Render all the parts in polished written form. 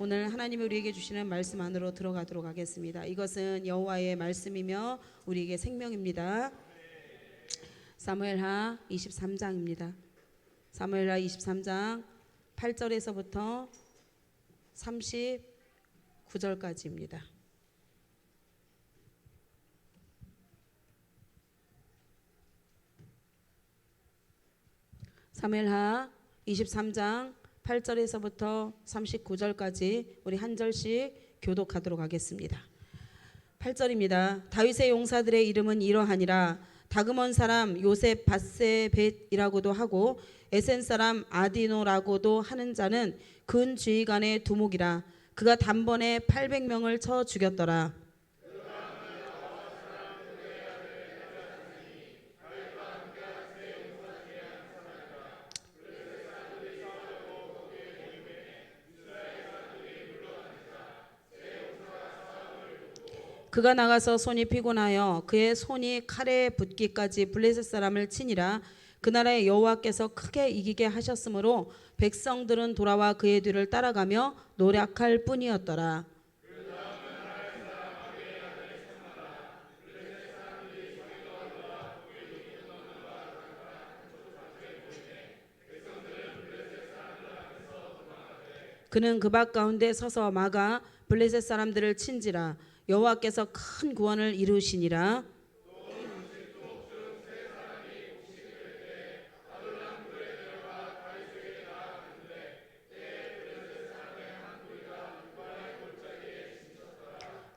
오늘 하나님이 우리에게 주시는 말씀 안으로 들어가도록 하겠습니다. 이것은 여호와의 말씀이며 우리에게 생명입니다. 사무엘하 23장입니다. 사무엘하 23장 8절에서부터 39절까지입니다. 사무엘하 23장 8절에서부터 39절까지 우리 한 절씩 교독하도록 하겠습니다. 8절입니다. 다윗의 용사들의 이름은 이러하니라. 다그몬 사람 요셉 바세벳이라고도 하고 에센 사람 아디노라고도 하는 자는 근 지휘관의 두목이라. 그가 단번에 800명을 쳐 죽였더라. 그가 나가서 손이 피곤하여 그의 손이 칼에 붙기까지 블레셋 사람을 치니라. 그 나라의 여호와께서 크게 이기게 하셨으므로 백성들은 돌아와 그의 뒤를 따라가며 노력할 뿐이었더라. 그는 그 밭 가운데 서서 막아 블레셋 사람들을 친지라. 여호와께서 큰 구원을 이루시니라.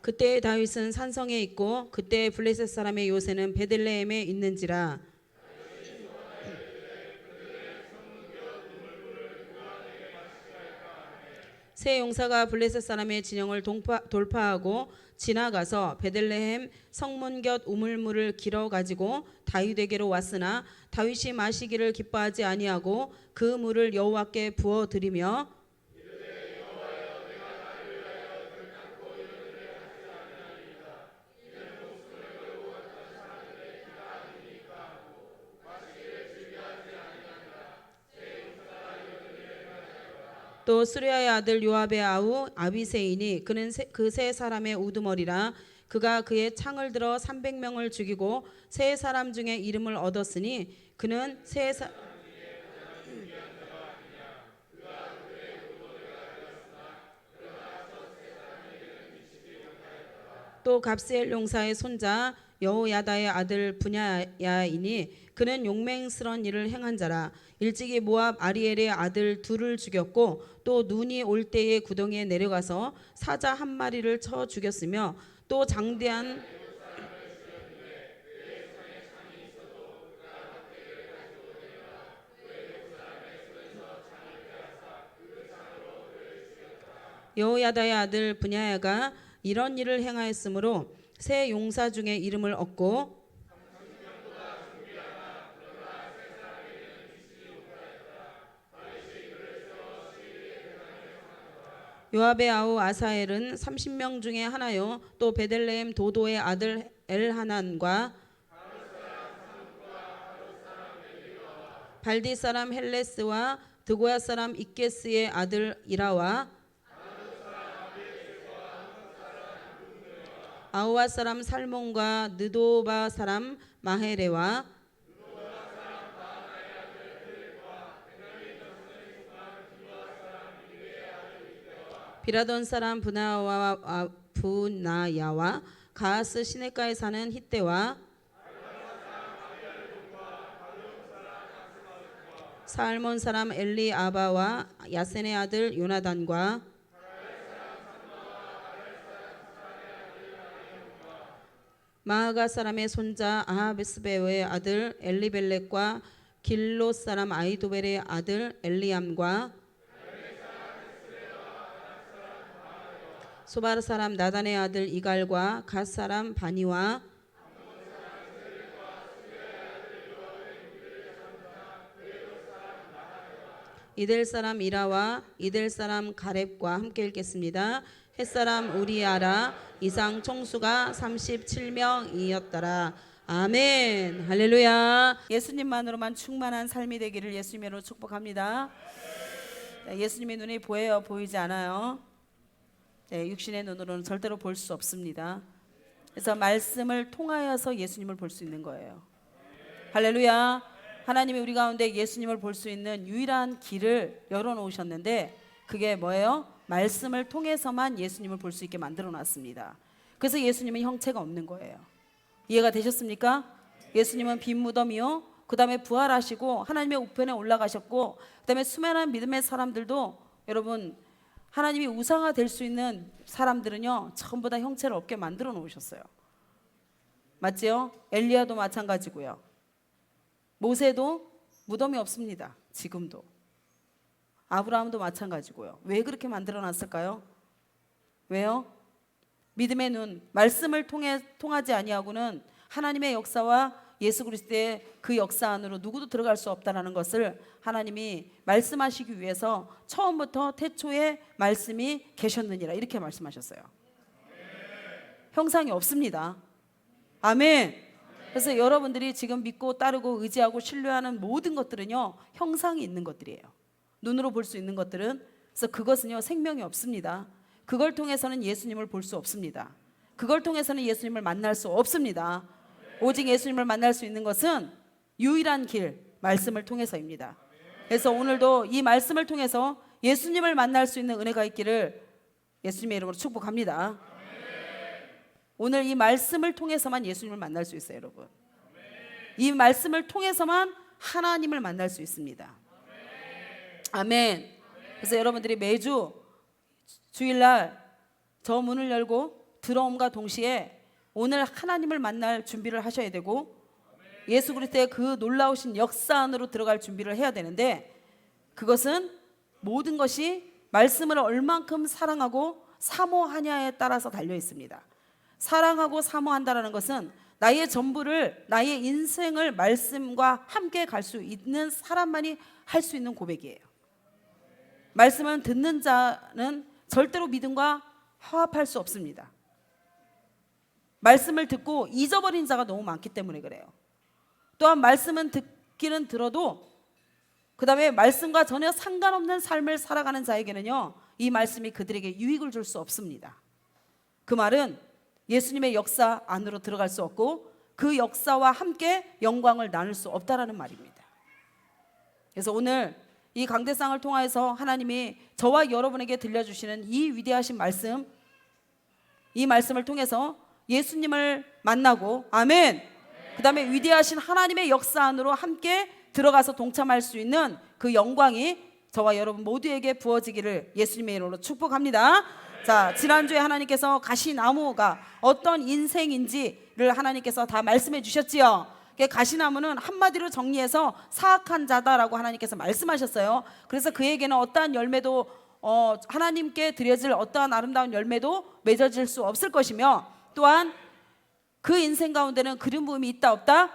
그때 다윗은 산성에 있고 그때 블레셋 사람의 요새는 베들레헴에 있는지라. 세 용사가 블레셋 사람의 진영을 돌파하고 지나가서 베들레헴 성문 곁 우물물을 길어 가지고 다윗에게로 왔으나 다윗이 마시기를 기뻐하지 아니하고 그 물을 여호와께 부어 드리며 또 스루야의 아들 요압의 아우 아비새이니 그는 그 세 사람의 우두머리라. 그가 그의 창을 들어 300명을 죽이고 세 사람 중에 이름을 얻었으니 그는 또 갑스엘 용사의 손자 여호야다의 아들 분야야이니 그는 용맹스런 일을 행한 자라. 일찍이 모압 아리엘의 아들 둘을 죽였고 또 눈이 올 때에 구덩이에 내려가서 사자 한 마리를 쳐 죽였으며 또 장대한 여호야다의 아들 분야야가 이런 일을 행하였으므로 세 용사 중에 이름을 얻고 요압의 아우 아사엘은 30명 중에 하나요. 또 베들레헴 도도의 아들 엘하난과 발디 사람 헬레스와 드고야 사람 이게스의 아들 이라와 아우와 사람 살몬과 느도바 사람 마헤레와 비라돈 사람 분나야와 가하스 시내가에 사는 히떼와 살몬 사람 엘리아바와 야센의 아들 요나단과 마아가 사람의 손자 아하베스베의 아들 엘리벨렉과 길롯 사람 아이도벨의 아들 엘리암과 소바르 사람 나단의 아들 이갈과 갓 사람 바니와 이델 사람 이라와 이델 사람 가렙과 함께 읽겠습니다. 햇사람 우리아라 이상 총수가 37명이었더라. 아멘. 할렐루야. 예수님만으로만 충만한 삶이 되기를 예수님으로 축복합니다. 예수님의 눈이 보여요? 보이지 않아요? 네, 육신의 눈으로는 절대로 볼 수 없습니다. 그래서 말씀을 통하여서 예수님을 볼 수 있는 거예요. 할렐루야. 하나님이 우리 가운데 예수님을 볼 수 있는 유일한 길을 열어놓으셨는데 그게 뭐예요? 말씀을 통해서만 예수님을 볼 수 있게 만들어 놨습니다. 그래서 예수님은 형체가 없는 거예요. 이해가 되셨습니까? 예수님은 빈 무덤이요, 그 다음에 부활하시고 하나님의 우편에 올라가셨고, 그 다음에 수많은 믿음의 사람들도, 여러분 하나님이 우상화 될 수 있는 사람들은요 전부 다 형체를 없게 만들어 놓으셨어요. 맞지요? 엘리야도 마찬가지고요. 모세도 무덤이 없습니다. 지금도. 아브라함도 마찬가지고요. 왜 그렇게 만들어 놨을까요? 왜요? 믿음의 눈, 말씀을 통하지 아니하고는 하나님의 역사와 예수 그리스도의 그 역사 안으로 누구도 들어갈 수 없다는 것을 하나님이 말씀하시기 위해서 처음부터 태초에 말씀이 계셨느니라 이렇게 말씀하셨어요. 형상이 없습니다. 아멘. 그래서 여러분들이 지금 믿고 따르고 의지하고 신뢰하는 모든 것들은요 형상이 있는 것들이에요. 눈으로 볼 수 있는 것들은. 그래서 그것은요 생명이 없습니다. 그걸 통해서는 예수님을 볼 수 없습니다. 그걸 통해서는 예수님을 만날 수 없습니다. 오직 예수님을 만날 수 있는 것은 유일한 길, 말씀을 통해서입니다. 그래서 오늘도 이 말씀을 통해서 예수님을 만날 수 있는 은혜가 있기를 예수님의 이름으로 축복합니다. 오늘 이 말씀을 통해서만 예수님을 만날 수 있어요, 여러분. 이 말씀을 통해서만 하나님을 만날 수 있습니다. 아멘. 그래서 여러분들이 매주 주일날 저 문을 열고 들어옴과 동시에 오늘 하나님을 만날 준비를 하셔야 되고 예수 그리스도의 그 놀라우신 역사 안으로 들어갈 준비를 해야 되는데, 그것은 모든 것이 말씀을 얼만큼 사랑하고 사모하냐에 따라서 달려 있습니다. 사랑하고 사모한다라는 것은 나의 전부를, 나의 인생을 말씀과 함께 갈 수 있는 사람만이 할 수 있는 고백이에요. 말씀을 듣는 자는 절대로 믿음과 화합할 수 없습니다. 말씀을 듣고 잊어버린 자가 너무 많기 때문에 그래요. 또한 말씀은 듣기는 들어도 그 다음에 말씀과 전혀 상관없는 삶을 살아가는 자에게는요 이 말씀이 그들에게 유익을 줄 수 없습니다. 그 말은 예수님의 역사 안으로 들어갈 수 없고 그 역사와 함께 영광을 나눌 수 없다라는 말입니다. 그래서 오늘 이 강대상을 통해서 하나님이 저와 여러분에게 들려주시는 이 위대하신 말씀, 이 말씀을 통해서 예수님을 만나고, 아멘, 그 다음에 위대하신 하나님의 역사 안으로 함께 들어가서 동참할 수 있는 그 영광이 저와 여러분 모두에게 부어지기를 예수님의 이름으로 축복합니다. 자, 지난주에 하나님께서 가시나무가 어떤 인생인지를 하나님께서 다 말씀해 주셨지요. 가시나무는 한마디로 정리해서 사악한 자다라고 하나님께서 말씀하셨어요. 그래서 그에게는 어떠한 열매도 하나님께 드려질 어떠한 아름다운 열매도 맺어질 수 없을 것이며, 또한 그 인생 가운데는 기름 부음이 있다 없다?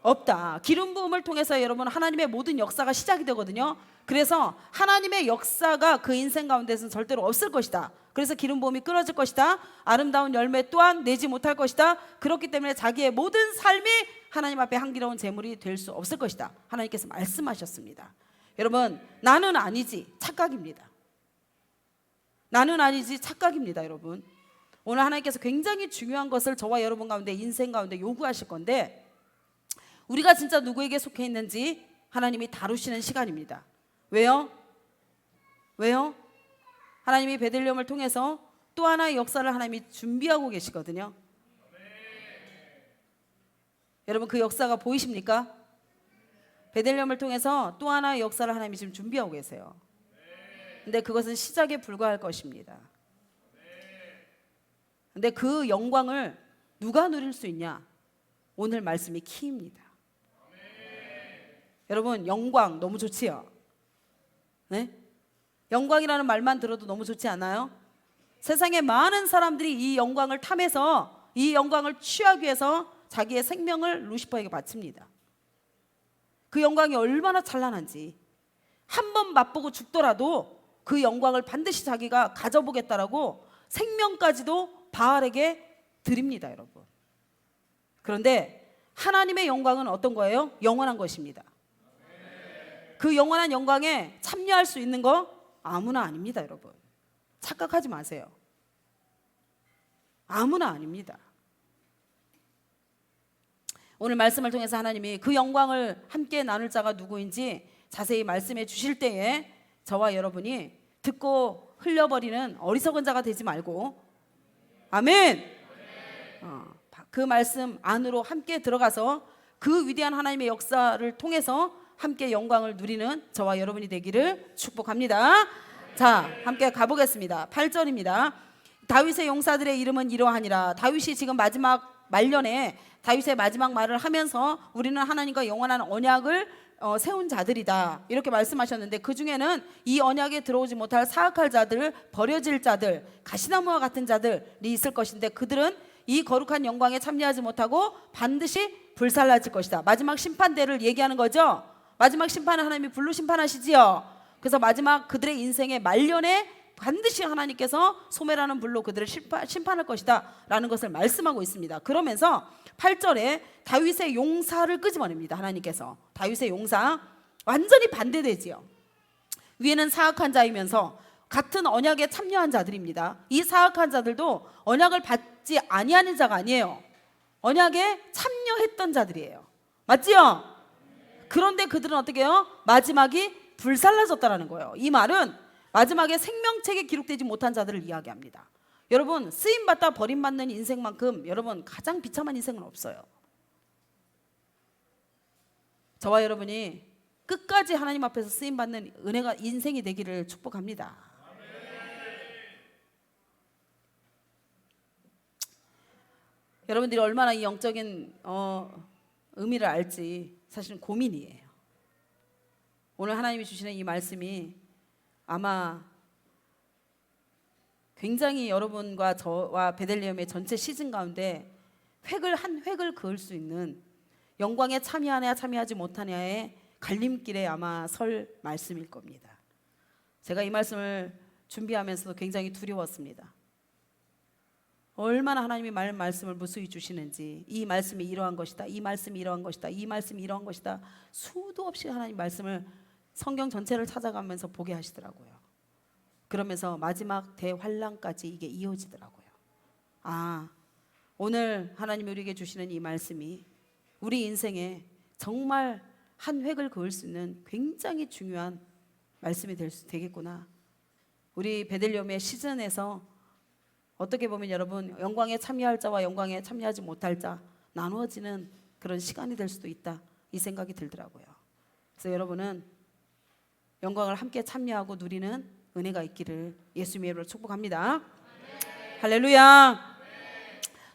없다. 기름 부음을 통해서 여러분 하나님의 모든 역사가 시작이 되거든요. 그래서 하나님의 역사가 그 인생 가운데서는 절대로 없을 것이다. 그래서 기름 부음이 끊어질 것이다. 아름다운 열매 또한 내지 못할 것이다. 그렇기 때문에 자기의 모든 삶이 하나님 앞에 향기로운 제물이 될 수 없을 것이다. 하나님께서 말씀하셨습니다. 여러분, 나는 아니지 착각입니다. 나는 아니지 착각입니다. 여러분, 오늘 하나님께서 굉장히 중요한 것을 저와 여러분 가운데, 인생 가운데 요구하실 건데, 우리가 진짜 누구에게 속해 있는지 하나님이 다루시는 시간입니다. 왜요? 왜요? 하나님이 베들레헴을 통해서 또 하나의 역사를 하나님이 준비하고 계시거든요. 여러분, 그 역사가 보이십니까? 베들레헴을 통해서 또 하나의 역사를 하나님이 지금 준비하고 계세요. 근데 그것은 시작에 불과할 것입니다. 근데 그 영광을 누가 누릴 수 있냐? 오늘 말씀이 키입니다. 여러분, 영광 너무 좋지요? 네? 영광이라는 말만 들어도 너무 좋지 않아요? 세상에 많은 사람들이 이 영광을 탐해서 이 영광을 취하기 위해서 자기의 생명을 루시퍼에게 바칩니다. 그 영광이 얼마나 찬란한지, 한 번 맛보고 죽더라도 그 영광을 반드시 자기가 가져보겠다라고 생명까지도 바알에게 드립니다, 여러분. 그런데 하나님의 영광은 어떤 거예요? 영원한 것입니다. 그 영원한 영광에 참여할 수 있는 거 아무나 아닙니다, 여러분. 착각하지 마세요. 아무나 아닙니다. 오늘 말씀을 통해서 하나님이 그 영광을 함께 나눌 자가 누구인지 자세히 말씀해 주실 때에 저와 여러분이 듣고 흘려버리는 어리석은 자가 되지 말고, 아멘. 그 말씀 안으로 함께 들어가서 그 위대한 하나님의 역사를 통해서 함께 영광을 누리는 저와 여러분이 되기를 축복합니다. 자, 함께 가보겠습니다. 8절입니다. 다윗의 용사들의 이름은 이러하니라. 다윗이 지금 마지막 말년에 다윗의 마지막 말을 하면서 우리는 하나님과 영원한 언약을 세운 자들이다 이렇게 말씀하셨는데, 그 중에는 이 언약에 들어오지 못할 사악할 자들, 버려질 자들, 가시나무와 같은 자들이 있을 것인데 그들은 이 거룩한 영광에 참여하지 못하고 반드시 불살라질 것이다. 마지막 심판대를 얘기하는 거죠. 마지막 심판은 하나님이 불로 심판하시지요. 그래서 마지막 그들의 인생의 말년에 반드시 하나님께서 소멸하는 불로 그들을 심판할 것이다 라는 것을 말씀하고 있습니다. 그러면서 8절에 다윗의 용사를 끄집어냅니다. 하나님께서 다윗의 용사, 완전히 반대되지요. 위에는 사악한 자이면서 같은 언약에 참여한 자들입니다. 이 사악한 자들도 언약을 받지 아니하는 자가 아니에요. 언약에 참여했던 자들이에요. 맞지요? 그런데 그들은 어떻게 해요? 마지막이 불살라졌다라는 거예요. 이 말은 마지막에 생명책에 기록되지 못한 자들을 이야기합니다. 여러분, 쓰임받다 버림받는 인생만큼 여러분 가장 비참한 인생은 없어요. 저와 여러분이 끝까지 하나님 앞에서 쓰임받는 은혜가 인생이 되기를 축복합니다. 여러분들이 얼마나 이 영적인 의미를 알지 사실은 고민이에요. 오늘 하나님이 주시는 이 말씀이 아마 굉장히 여러분과 저와 베들레헴의 전체 시즌 가운데 한 획을 그을 수 있는, 영광에 참여하냐 참여하지 못하냐의 갈림길에 아마 설 말씀일 겁니다. 제가 이 말씀을 준비하면서도 굉장히 두려웠습니다. 얼마나 하나님이 말씀을 무수히 주시는지, 이 말씀이 이러한 것이다, 이 말씀이 이러한 것이다, 이 말씀이 이러한 것이다, 수도 없이 하나님 말씀을 성경 전체를 찾아가면서 보게 하시더라고요. 그러면서 마지막 대환란까지 이게 이어지더라고요. 오늘 하나님이 우리에게 주시는 이 말씀이 우리 인생에 정말 한 획을 그을 수 있는 굉장히 중요한 말씀이 되겠구나. 우리 베들레헴의 시즌에서 어떻게 보면 여러분, 영광에 참여할 자와 영광에 참여하지 못할 자 나누어지는 그런 시간이 될 수도 있다, 이 생각이 들더라고요. 그래서 여러분은 영광을 함께 참여하고 누리는 은혜가 있기를 예수님의 이름으로 축복합니다. 할렐루야.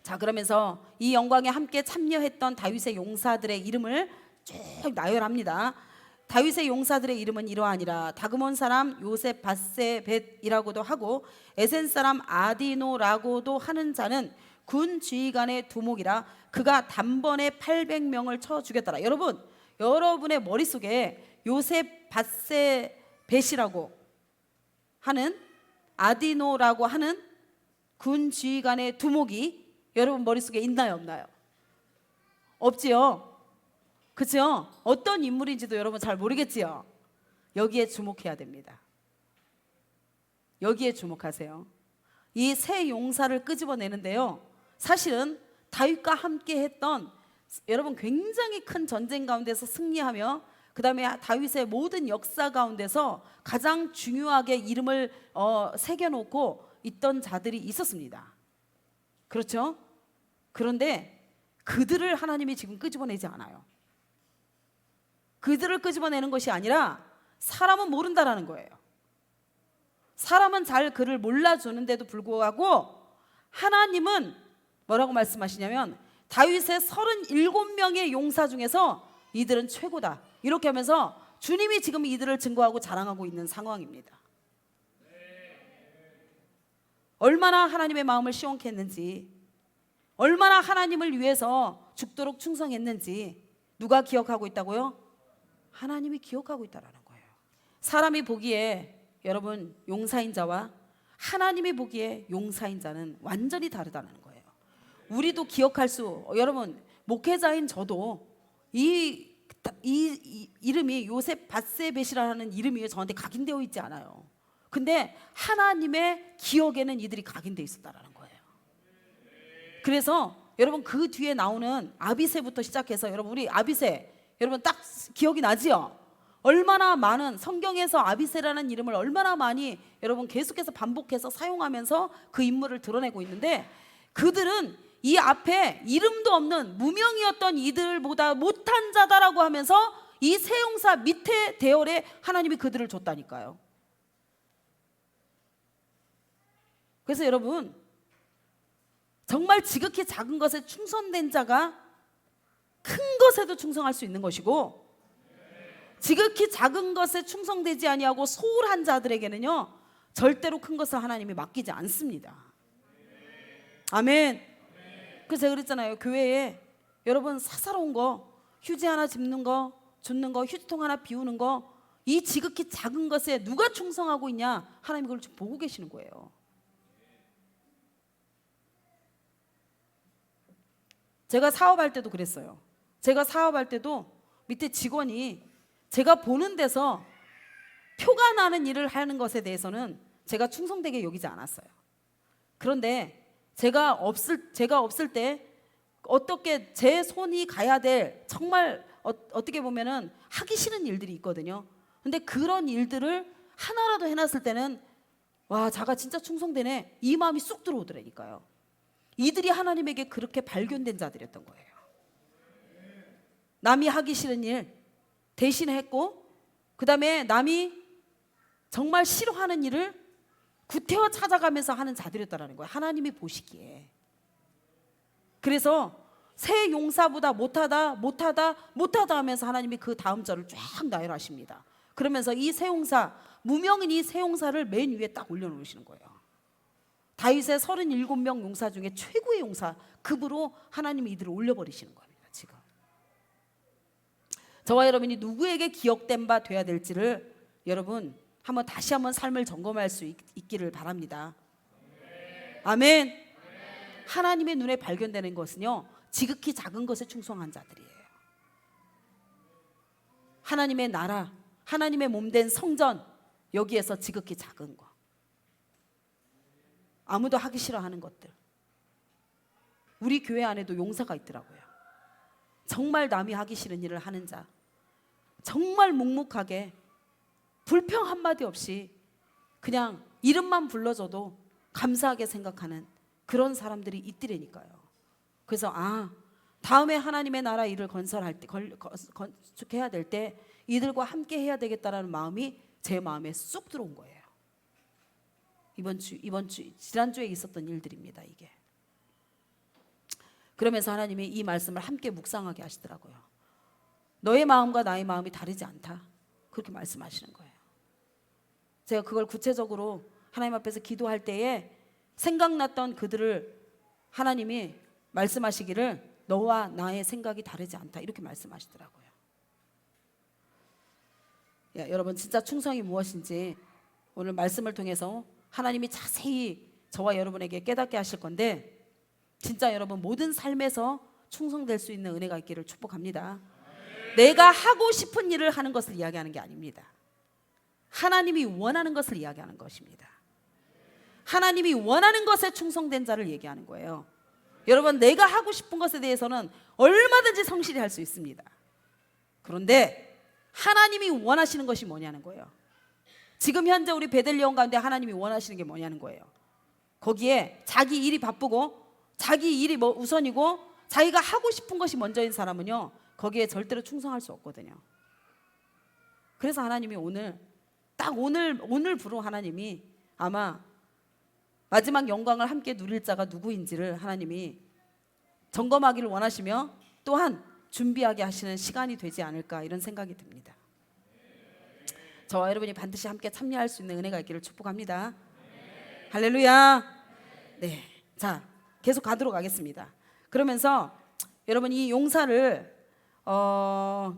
자, 그러면서 이 영광에 함께 참여했던 다윗의 용사들의 이름을 쭉 나열합니다. 다윗의 용사들의 이름은 이러하니라. 다그몬 사람 요셉 바세벳이라고도 하고 에센 사람 아디노라고도 하는 자는 군 지휘관의 두목이라. 그가 단번에 800명을 쳐 죽였더라. 여러분의 머릿속에 요셉 바세벳이라고 하는, 아디노라고 하는 군 지휘관의 두목이 여러분 머릿속에 있나요, 없나요? 없지요. 그렇죠? 어떤 인물인지도 여러분 잘 모르겠지요. 여기에 주목해야 됩니다. 여기에 주목하세요. 이 세 용사를 끄집어내는데요, 사실은 다윗과 함께 했던, 여러분 굉장히 큰 전쟁 가운데서 승리하며 그 다음에 다윗의 모든 역사 가운데서 가장 중요하게 이름을 새겨놓고 있던 자들이 있었습니다. 그렇죠? 그런데 그들을 하나님이 지금 끄집어내지 않아요. 그들을 끄집어내는 것이 아니라 사람은 모른다라는 거예요. 사람은 잘 그를 몰라주는데도 불구하고 하나님은 뭐라고 말씀하시냐면 다윗의 37명의 용사 중에서 이들은 최고다, 이렇게 하면서 주님이 지금 이들을 증거하고 자랑하고 있는 상황입니다. 얼마나 하나님의 마음을 시원케 했는지, 얼마나 하나님을 위해서 죽도록 충성했는지 누가 기억하고 있다고요? 하나님이 기억하고 있다라는 거예요. 사람이 보기에 여러분 용사인 자와 하나님이 보기에 용사인 자는 완전히 다르다는 거예요. 우리도 여러분 목회자인 저도 이 이름이 요셉 바세벳이라는 이름이 저한테 각인되어 있지 않아요. 근데 하나님의 기억에는 이들이 각인되어 있었다라는 거예요. 그래서 여러분 그 뒤에 나오는 아비새부터 시작해서 여러분 우리 아비새 여러분 딱 기억이 나지요? 얼마나 많은 성경에서 아비새라는 이름을 얼마나 많이 여러분 계속해서 반복해서 사용하면서 그 인물을 드러내고 있는데 그들은 이 앞에 이름도 없는 무명이었던 이들보다 못한 자다라고 하면서 이 세용사 밑에 대열에 하나님이 그들을 줬다니까요. 그래서 여러분 정말 지극히 작은 것에 충성된 자가 큰 것에도 충성할 수 있는 것이고 지극히 작은 것에 충성되지 아니하고 소홀한 자들에게는요 절대로 큰 것을 하나님이 맡기지 않습니다. 아멘. 그래서 제가 그랬잖아요. 교회에 여러분 사사로운 거 휴지 하나 짚는 거 줍는 거 휴지통 하나 비우는 거 이 지극히 작은 것에 누가 충성하고 있냐 하나님이 그걸 좀 보고 계시는 거예요. 제가 사업할 때도 그랬어요. 제가 사업할 때도 밑에 직원이 제가 보는 데서 표가 나는 일을 하는 것에 대해서는 제가 충성되게 여기지 않았어요. 그런데 제가 없을 때 어떻게 제 손이 가야 될 정말 어떻게 보면은 하기 싫은 일들이 있거든요. 근데 그런 일들을 하나라도 해놨을 때는 와 자가 진짜 충성되네 이 마음이 쑥 들어오더라니까요. 이들이 하나님에게 그렇게 발견된 자들이었던 거예요. 남이 하기 싫은 일 대신 했고 그 다음에 남이 정말 싫어하는 일을 구태여 찾아가면서 하는 자들이었다는 거예요. 하나님이 보시기에. 그래서 새 용사보다 못하다 하면서 하나님이 그 다음 절을 쫙 나열하십니다. 그러면서 이 새 용사 무명인 이 새 용사를 맨 위에 딱 올려놓으시는 거예요. 다윗의 37명 용사 중에 최고의 용사급으로 하나님이 이들을 올려버리시는 겁니다. 지금 저와 여러분이 누구에게 기억된 바 돼야 될지를 여러분 다시 한번 삶을 점검할 수 있기를 바랍니다. 아멘. 하나님의 눈에 발견되는 것은요 지극히 작은 것에 충성한 자들이에요. 하나님의 나라, 하나님의 몸된 성전, 여기에서 지극히 작은 거, 아무도 하기 싫어하는 것들. 우리 교회 안에도 용사가 있더라고요. 정말 남이 하기 싫은 일을 하는 자, 정말 묵묵하게 불평 한마디 없이 그냥 이름만 불러줘도 감사하게 생각하는 그런 사람들이 있더라니까요. 그래서 다음에 하나님의 나라 일을 건설할 때 건축해야 될 때 이들과 함께 해야 되겠다라는 마음이 제 마음에 쑥 들어온 거예요. 지난주에 있었던 일들입니다. 이게. 그러면서 하나님이 이 말씀을 함께 묵상하게 하시더라고요. 너의 마음과 나의 마음이 다르지 않다. 그렇게 말씀하시는 거예요. 제가 그걸 구체적으로 하나님 앞에서 기도할 때에 생각났던 그들을 하나님이 말씀하시기를 너와 나의 생각이 다르지 않다. 이렇게 말씀하시더라고요. 여러분 진짜 충성이 무엇인지 오늘 말씀을 통해서 하나님이 자세히 저와 여러분에게 깨닫게 하실 건데 진짜 여러분 모든 삶에서 충성될 수 있는 은혜가 있기를 축복합니다. 내가 하고 싶은 일을 하는 것을 이야기하는 게 아닙니다. 하나님이 원하는 것을 이야기하는 것입니다. 하나님이 원하는 것에 충성된 자를 얘기하는 거예요. 여러분 내가 하고 싶은 것에 대해서는 얼마든지 성실히 할 수 있습니다. 그런데 하나님이 원하시는 것이 뭐냐는 거예요. 지금 현재 우리 베들레헴 가운데 하나님이 원하시는 게 뭐냐는 거예요. 거기에 자기 일이 바쁘고 자기 일이 우선이고 자기가 하고 싶은 것이 먼저인 사람은요 거기에 절대로 충성할 수 없거든요. 그래서 하나님이 오늘부로 하나님이 아마 마지막 영광을 함께 누릴 자가 누구인지를 하나님이 점검하기를 원하시며 또한 준비하게 하시는 시간이 되지 않을까 이런 생각이 듭니다. 저와 여러분이 반드시 함께 참여할 수 있는 은혜가 있기를 축복합니다. 할렐루야. 네, 자 계속 가도록 하겠습니다. 그러면서 여러분 이 용사를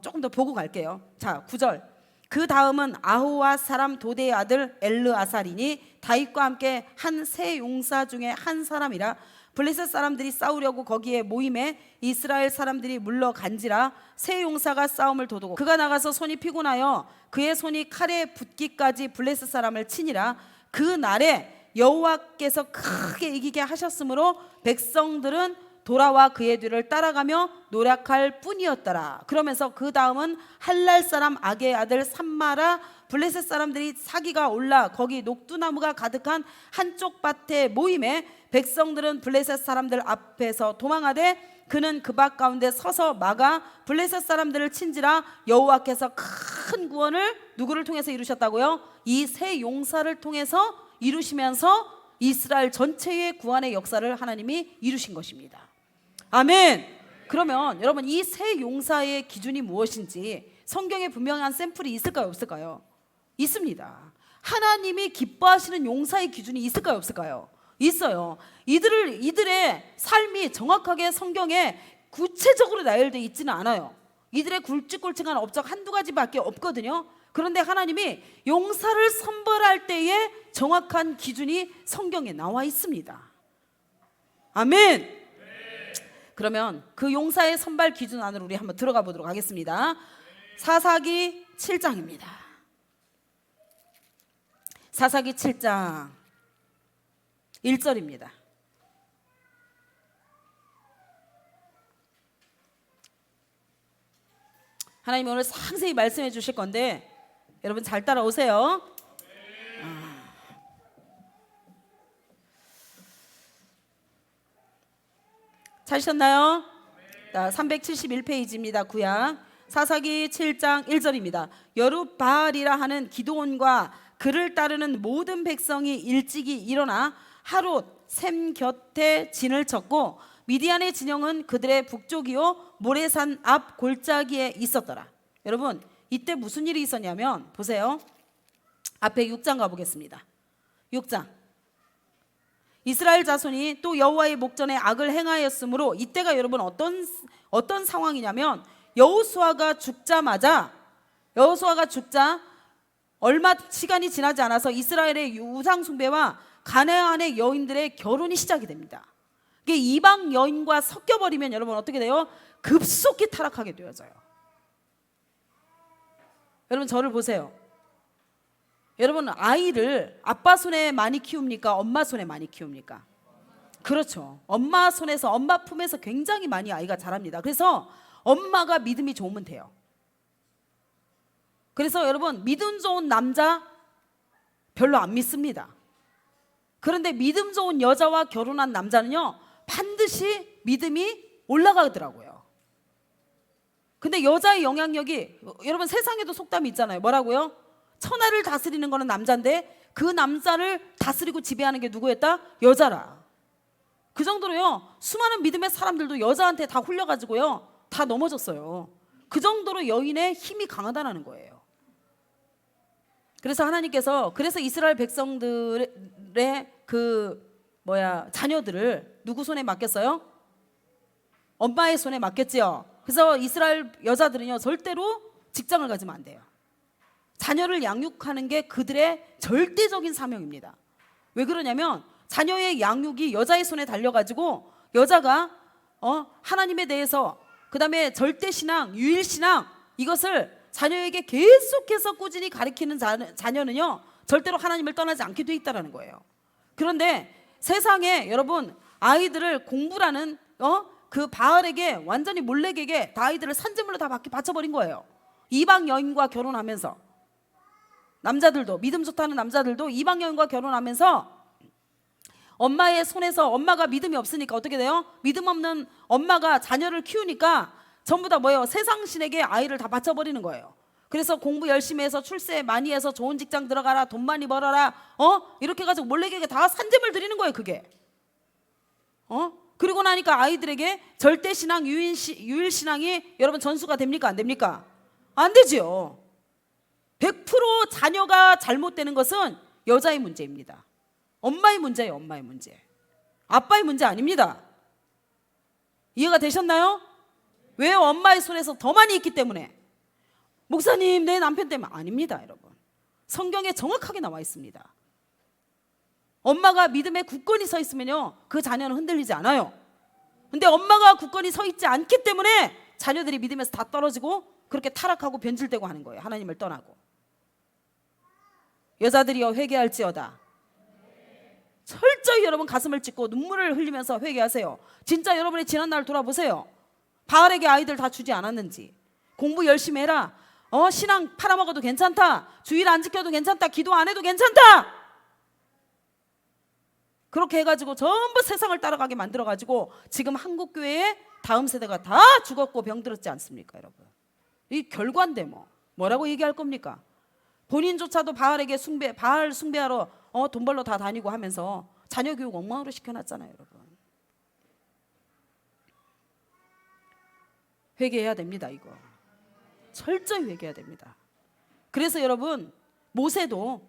조금 더 보고 갈게요. 자 9절. 그 다음은 아호와 사람 도대의 아들 엘르아살이니 다윗과 함께 한 세 용사 중에 한 사람이라. 블레셋 사람들이 싸우려고 거기에 모임에 이스라엘 사람들이 물러간지라. 세 용사가 싸움을 도두고 그가 나가서 손이 피곤하여 그의 손이 칼에 붙기까지 블레셋 사람을 치니라. 그 날에 여호와께서 크게 이기게 하셨으므로 백성들은 돌아와 그의 뒤를 따라가며 노력할 뿐이었더라. 그러면서 그 다음은 할랄 사람 악의 아들 삼마라 블레셋 사람들이 사기가 올라 거기 녹두나무가 가득한 한쪽 밭에 모임에 백성들은 블레셋 사람들 앞에서 도망하되 그는 그 밭 가운데 서서 막아 블레셋 사람들을 친지라. 여호와께서 큰 구원을 누구를 통해서 이루셨다고요? 이 세 용사를 통해서 이루시면서 이스라엘 전체의 구원의 역사를 하나님이 이루신 것입니다. 아멘. 그러면 여러분 이 세 용사의 기준이 무엇인지 성경에 분명한 샘플이 있을까요? 없을까요? 있습니다. 하나님이 기뻐하시는 용사의 기준이 있을까요? 없을까요? 있어요. 이들의 삶이 정확하게 성경에 구체적으로 나열되어 있지는 않아요. 이들의 굵직굵직한 업적 한두 가지밖에 없거든요. 그런데 하나님이 용사를 선발할 때에 정확한 기준이 성경에 나와 있습니다. 아멘. 그러면 그 용사의 선발 기준 안으로 우리 한번 들어가 보도록 하겠습니다. 사사기 7장입니다. 사사기 7장 1절입니다. 하나님이 오늘 상세히 말씀해 주실 건데 여러분 잘 따라오세요. 찾으셨나요? 371페이지입니다. 구약 사사기 7장 1절입니다. 여룻바알이라 하는 기드온과 그를 따르는 모든 백성이 일찍이 일어나 하롯 샘 곁에 진을 쳤고 미디안의 진영은 그들의 북쪽이요 모레산 앞 골짜기에 있었더라. 여러분 이때 무슨 일이 있었냐면 보세요. 앞에 6장 가보겠습니다. 6장 이스라엘 자손이 또 여호와의 목전에 악을 행하였으므로 이때가 여러분 어떤 상황이냐면 여호수아가 죽자 얼마 시간이 지나지 않아서 이스라엘의 우상 숭배와 가나안의 여인들의 결혼이 시작이 됩니다. 이게 이방 여인과 섞여버리면 여러분 어떻게 돼요? 급속히 타락하게 되어져요. 여러분 저를 보세요. 여러분 아이를 아빠 손에 많이 키웁니까? 엄마 손에 많이 키웁니까? 그렇죠. 엄마 손에서 엄마 품에서 굉장히 많이 아이가 자랍니다. 그래서 엄마가 믿음이 좋으면 돼요. 그래서 여러분 믿음 좋은 남자 별로 안 믿습니다. 그런데 믿음 좋은 여자와 결혼한 남자는요 반드시 믿음이 올라가더라고요. 근데 여자의 영향력이 여러분 세상에도 속담이 있잖아요. 뭐라고요? 천하를 다스리는 거는 남자인데 그 남자를 다스리고 지배하는 게 누구였다? 여자라. 그 정도로요 수많은 믿음의 사람들도 여자한테 다 홀려가지고요 다 넘어졌어요. 그 정도로 여인의 힘이 강하다는 거예요. 그래서 하나님께서 이스라엘 백성들의 자녀들을 누구 손에 맡겼어요? 엄마의 손에 맡겼지요. 그래서 이스라엘 여자들은요 절대로 직장을 가지면 안 돼요. 자녀를 양육하는 게 그들의 절대적인 사명입니다. 왜 그러냐면 자녀의 양육이 여자의 손에 달려가지고 여자가 하나님에 대해서 그 다음에 절대신앙, 유일신앙 이것을 자녀에게 계속해서 꾸준히 가르치는 자녀는요 절대로 하나님을 떠나지 않게 돼 있다는 거예요. 그런데 세상에 여러분 아이들을 공부라는 그 바알에게 완전히 몰래에게 다 아이들을 산재물로 다 바쳐버린 거예요. 이방 여인과 결혼하면서 남자들도 믿음 좋다는 남자들도 이방 여인과 결혼하면서 엄마의 손에서 엄마가 믿음이 없으니까 어떻게 돼요? 믿음 없는 엄마가 자녀를 키우니까 전부 다 뭐예요? 세상 신에게 아이를 다 바쳐버리는 거예요. 그래서 공부 열심히 해서 출세 많이 해서 좋은 직장 들어가라 돈 많이 벌어라 이렇게 해가지고 몰래에게 다 산재물 드리는 거예요. 그게 그리고 나니까 아이들에게 절대신앙 유일신앙이 여러분 전수가 됩니까? 안 됩니까? 안 되지요. 100% 자녀가 잘못되는 것은 여자의 문제입니다. 엄마의 문제예요. 엄마의 문제. 아빠의 문제 아닙니다. 이해가 되셨나요? 왜? 엄마의 손에서 더 많이 있기 때문에. 목사님 내 남편 때문에 아닙니다. 여러분 성경에 정확하게 나와 있습니다. 엄마가 믿음에 굳건히 서 있으면요 그 자녀는 흔들리지 않아요. 근데 엄마가 굳건히 서 있지 않기 때문에 자녀들이 믿음에서 다 떨어지고 그렇게 타락하고 변질되고 하는 거예요. 하나님을 떠나고. 여자들이여 회개할지어다. 철저히 여러분 가슴을 찢고 눈물을 흘리면서 회개하세요. 진짜 여러분의 지난 날 돌아보세요. 바알에게 아이들 다 주지 않았는지, 공부 열심히 해라, 신앙 팔아먹어도 괜찮다, 주일 안 지켜도 괜찮다, 기도 안 해도 괜찮다, 그렇게 해가지고 전부 세상을 따라가게 만들어가지고 지금 한국교회의 다음 세대가 다 죽었고 병들었지 않습니까 여러분? 이 결과인데 뭐라고 얘기할 겁니까? 본인조차도 바알 숭배하러 돈 벌러 다 다니고 하면서 자녀 교육 엉망으로 시켜놨잖아요 여러분. 회개해야 됩니다. 이거 철저히 회개해야 됩니다. 그래서 여러분 모세도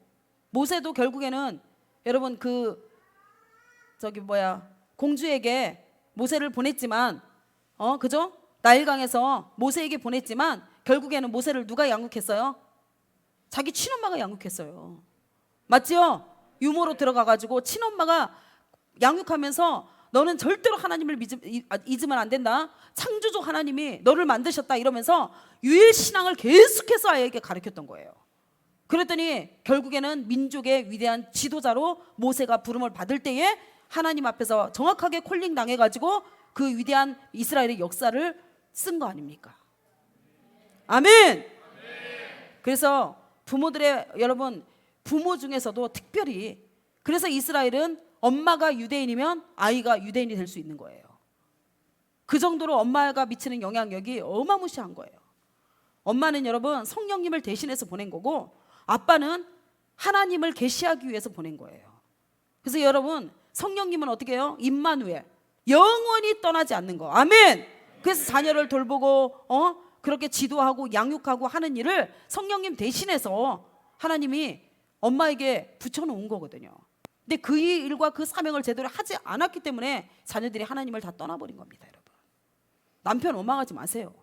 결국에는 여러분 공주에게 모세를 보냈지만 그죠? 나일강에서 모세에게 보냈지만 결국에는 모세를 누가 양육했어요? 자기 친엄마가 양육했어요. 맞지요? 유모로 들어가가지고 친엄마가 양육하면서 너는 절대로 하나님을 잊으면 안 된다, 창조주 하나님이 너를 만드셨다 이러면서 유일신앙을 계속해서 아이에게 가르쳤던 거예요. 그랬더니 결국에는 민족의 위대한 지도자로 모세가 부름을 받을 때에 하나님 앞에서 정확하게 콜링 당해가지고 그 위대한 이스라엘의 역사를 쓴 거 아닙니까? 아멘. 그래서 여러분 부모 중에서도 특별히, 그래서 이스라엘은 엄마가 유대인이면 아이가 유대인이 될 수 있는 거예요. 그 정도로 엄마가 미치는 영향력이 어마무시한 거예요. 엄마는 여러분 성령님을 대신해서 보낸 거고, 아빠는 하나님을 계시하기 위해서 보낸 거예요. 그래서 여러분 성령님은 어떻게 해요? 임마누엘, 영원히 떠나지 않는 거. 아멘. 그래서 자녀를 돌보고 그렇게 지도하고 양육하고 하는 일을 성령님 대신해서 하나님이 엄마에게 붙여놓은 거거든요. 근데 그 일과 그 사명을 제대로 하지 않았기 때문에 자녀들이 하나님을 다 떠나버린 겁니다. 여러분, 남편 원망하지 마세요.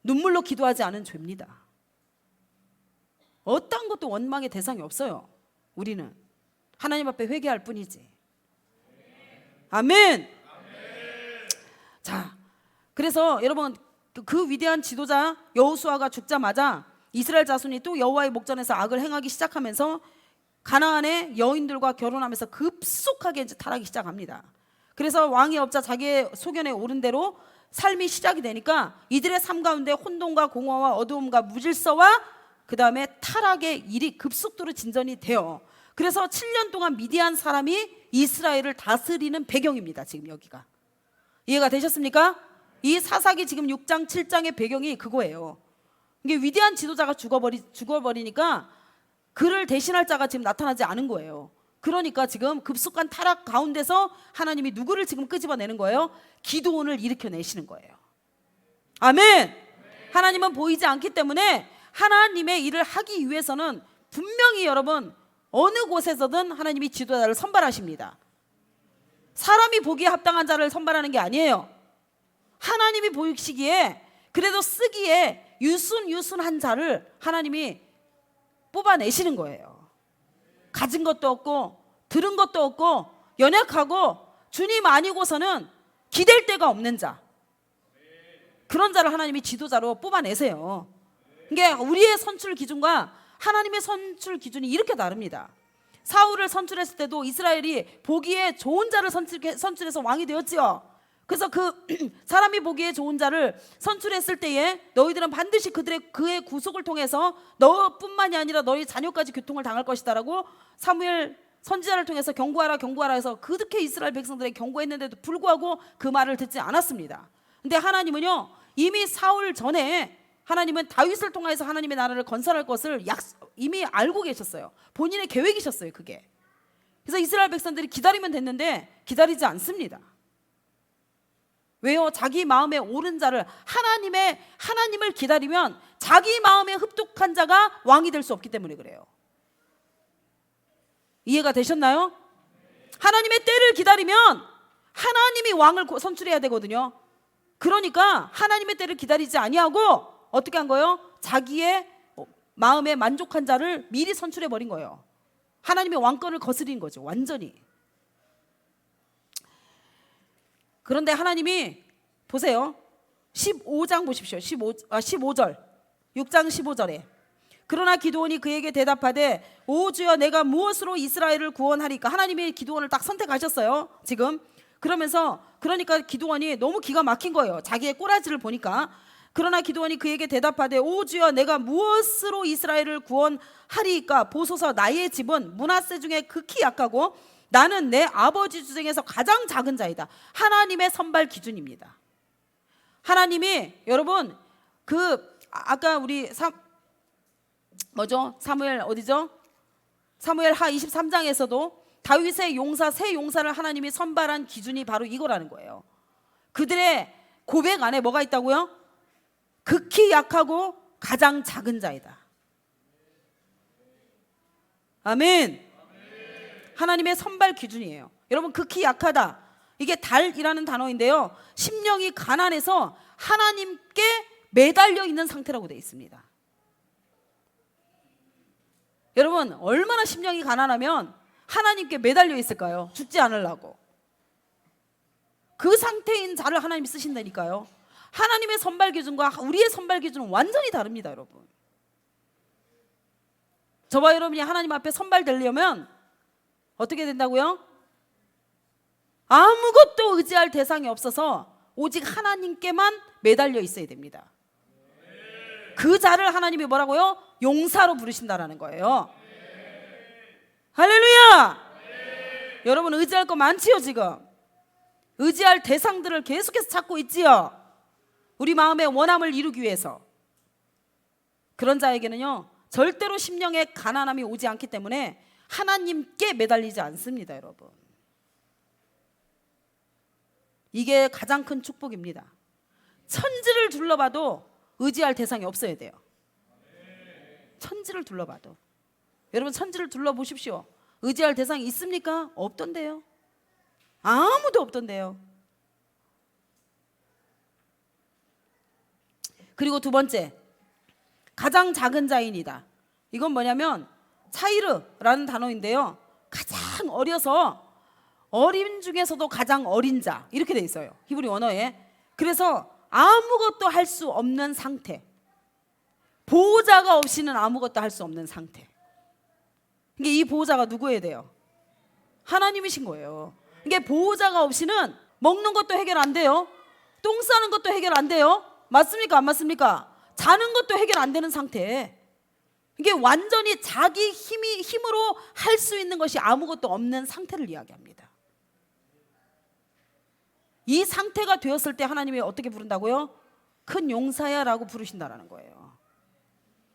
눈물로 기도하지 않은 죄입니다. 어떤 것도 원망의 대상이 없어요. 우리는 하나님 앞에 회개할 뿐이지. 아멘. 자, 그래서 여러분 그 위대한 지도자 여호수아가 죽자마자 이스라엘 자손이 또 여호와의 목전에서 악을 행하기 시작하면서 가나안의 여인들과 결혼하면서 급속하게 이제 타락이 시작합니다. 그래서 왕이 없자 자기의 소견에 오른 대로 삶이 시작이 되니까 이들의 삶 가운데 혼돈과 공허와 어두움과 무질서와 그 다음에 타락의 일이 급속도로 진전이 돼요. 그래서 7년 동안 미디안 사람이 이스라엘을 다스리는 배경입니다. 지금 여기가 이해가 되셨습니까? 이 사사기 지금 6장 7장의 배경이 그거예요. 이게 위대한 지도자가 죽어버리니까 그를 대신할 자가 지금 나타나지 않은 거예요. 그러니까 지금 급속한 타락 가운데서 하나님이 누구를 지금 끄집어내는 거예요? 기드온을 일으켜내시는 거예요. 아멘. 하나님은 보이지 않기 때문에 하나님의 일을 하기 위해서는 분명히 여러분 어느 곳에서든 하나님이 지도자를 선발하십니다. 사람이 보기에 합당한 자를 선발하는 게 아니에요. 하나님이 보이시기에 그래도 쓰기에 유순한 자를 하나님이 뽑아내시는 거예요. 가진 것도 없고 들은 것도 없고 연약하고 주님 아니고서는 기댈 데가 없는 자, 그런 자를 하나님이 지도자로 뽑아내세요. 이게 우리의 선출 기준과 하나님의 선출 기준이 이렇게 다릅니다. 사울을 선출했을 때도 이스라엘이 보기에 좋은 자를 선출해서 왕이 되었지요. 그래서 그 사람이 보기에 좋은 자를 선출했을 때에 너희들은 반드시 그의 구속을 통해서 너뿐만이 아니라 너희 자녀까지 교통을 당할 것이다라고 사무엘 선지자를 통해서 경고하라 해서 그렇게 이스라엘 백성들에게 경고했는데도 불구하고 그 말을 듣지 않았습니다. 근데 하나님은요, 이미 사울 전에 하나님은 다윗을 통해서 하나님의 나라를 건설할 것을 이미 알고 계셨어요. 본인의 계획이셨어요, 그게. 그래서 이스라엘 백성들이 기다리면 됐는데 기다리지 않습니다. 왜요? 자기 마음에 옳은 자를 하나님을 기다리면 자기 마음에 흡족한 자가 왕이 될 수 없기 때문에 그래요. 이해가 되셨나요? 하나님의 때를 기다리면 하나님이 왕을 선출해야 되거든요. 그러니까 하나님의 때를 기다리지 아니하고 어떻게 한 거예요? 자기의 마음에 만족한 자를 미리 선출해 버린 거예요. 하나님의 왕권을 거스린 거죠, 완전히. 그런데 하나님이 보세요. 15장 보십시오. 15절. 6장 15절에 그러나 기드온이 그에게 대답하되 오 주여 내가 무엇으로 이스라엘을 구원하리까. 하나님이 기드온을 딱 선택하셨어요 지금. 그러니까 기드온이 너무 기가 막힌 거예요, 자기의 꼬라지를 보니까. 그러나 기드온이 그에게 대답하되 오 주여 내가 무엇으로 이스라엘을 구원하리까. 보소서 나의 집은 므낫세 중에 극히 약하고 나는 내 아버지 중에서 가장 작은 자이다. 하나님의 선발 기준입니다. 하나님이 여러분 아까 우리 사무엘 어디죠? 사무엘하 23장에서도 다윗의 용사 세 용사를 하나님이 선발한 기준이 바로 이거라는 거예요. 그들의 고백 안에 뭐가 있다고요? 극히 약하고 가장 작은 자이다. 아멘. 하나님의 선발 기준이에요. 여러분 극히 약하다, 이게 달이라는 단어인데요, 심령이 가난해서 하나님께 매달려 있는 상태라고 되어 있습니다. 여러분 얼마나 심령이 가난하면 하나님께 매달려 있을까요? 죽지 않으려고. 그 상태인 자를 하나님이 쓰신다니까요. 하나님의 선발 기준과 우리의 선발 기준은 완전히 다릅니다. 여러분, 저와 여러분이 하나님 앞에 선발되려면 어떻게 된다고요? 아무것도 의지할 대상이 없어서 오직 하나님께만 매달려 있어야 됩니다. 그 자를 하나님이 뭐라고요? 용사로 부르신다라는 거예요. 할렐루야. 여러분 의지할 거 많지요. 지금 의지할 대상들을 계속해서 찾고 있지요, 우리 마음의 원함을 이루기 위해서. 그런 자에게는요 절대로 심령의 가난함이 오지 않기 때문에 하나님께 매달리지 않습니다. 여러분, 이게 가장 큰 축복입니다. 천지를 둘러봐도 의지할 대상이 없어야 돼요. 천지를 둘러봐도. 여러분 천지를 둘러보십시오. 의지할 대상이 있습니까? 없던데요. 아무도 없던데요. 그리고 두 번째, 가장 작은 자인이다. 이건 뭐냐면 차이르라는 단어인데요, 가장 어려서 어린 중에서도 가장 어린 자, 이렇게 돼 있어요 히브리 원어에. 그래서 아무것도 할 수 없는 상태, 보호자가 없이는 아무것도 할 수 없는 상태. 이게 이 보호자가 누구여야 돼요? 하나님이신 거예요. 이게 보호자가 없이는 먹는 것도 해결 안 돼요, 똥 싸는 것도 해결 안 돼요. 맞습니까? 안 맞습니까? 자는 것도 해결 안 되는 상태. 이게 완전히 자기 힘으로 할 수 있는 것이 아무것도 없는 상태를 이야기합니다. 이 상태가 되었을 때 하나님이 어떻게 부른다고요? 큰 용사야 라고 부르신다라는 거예요.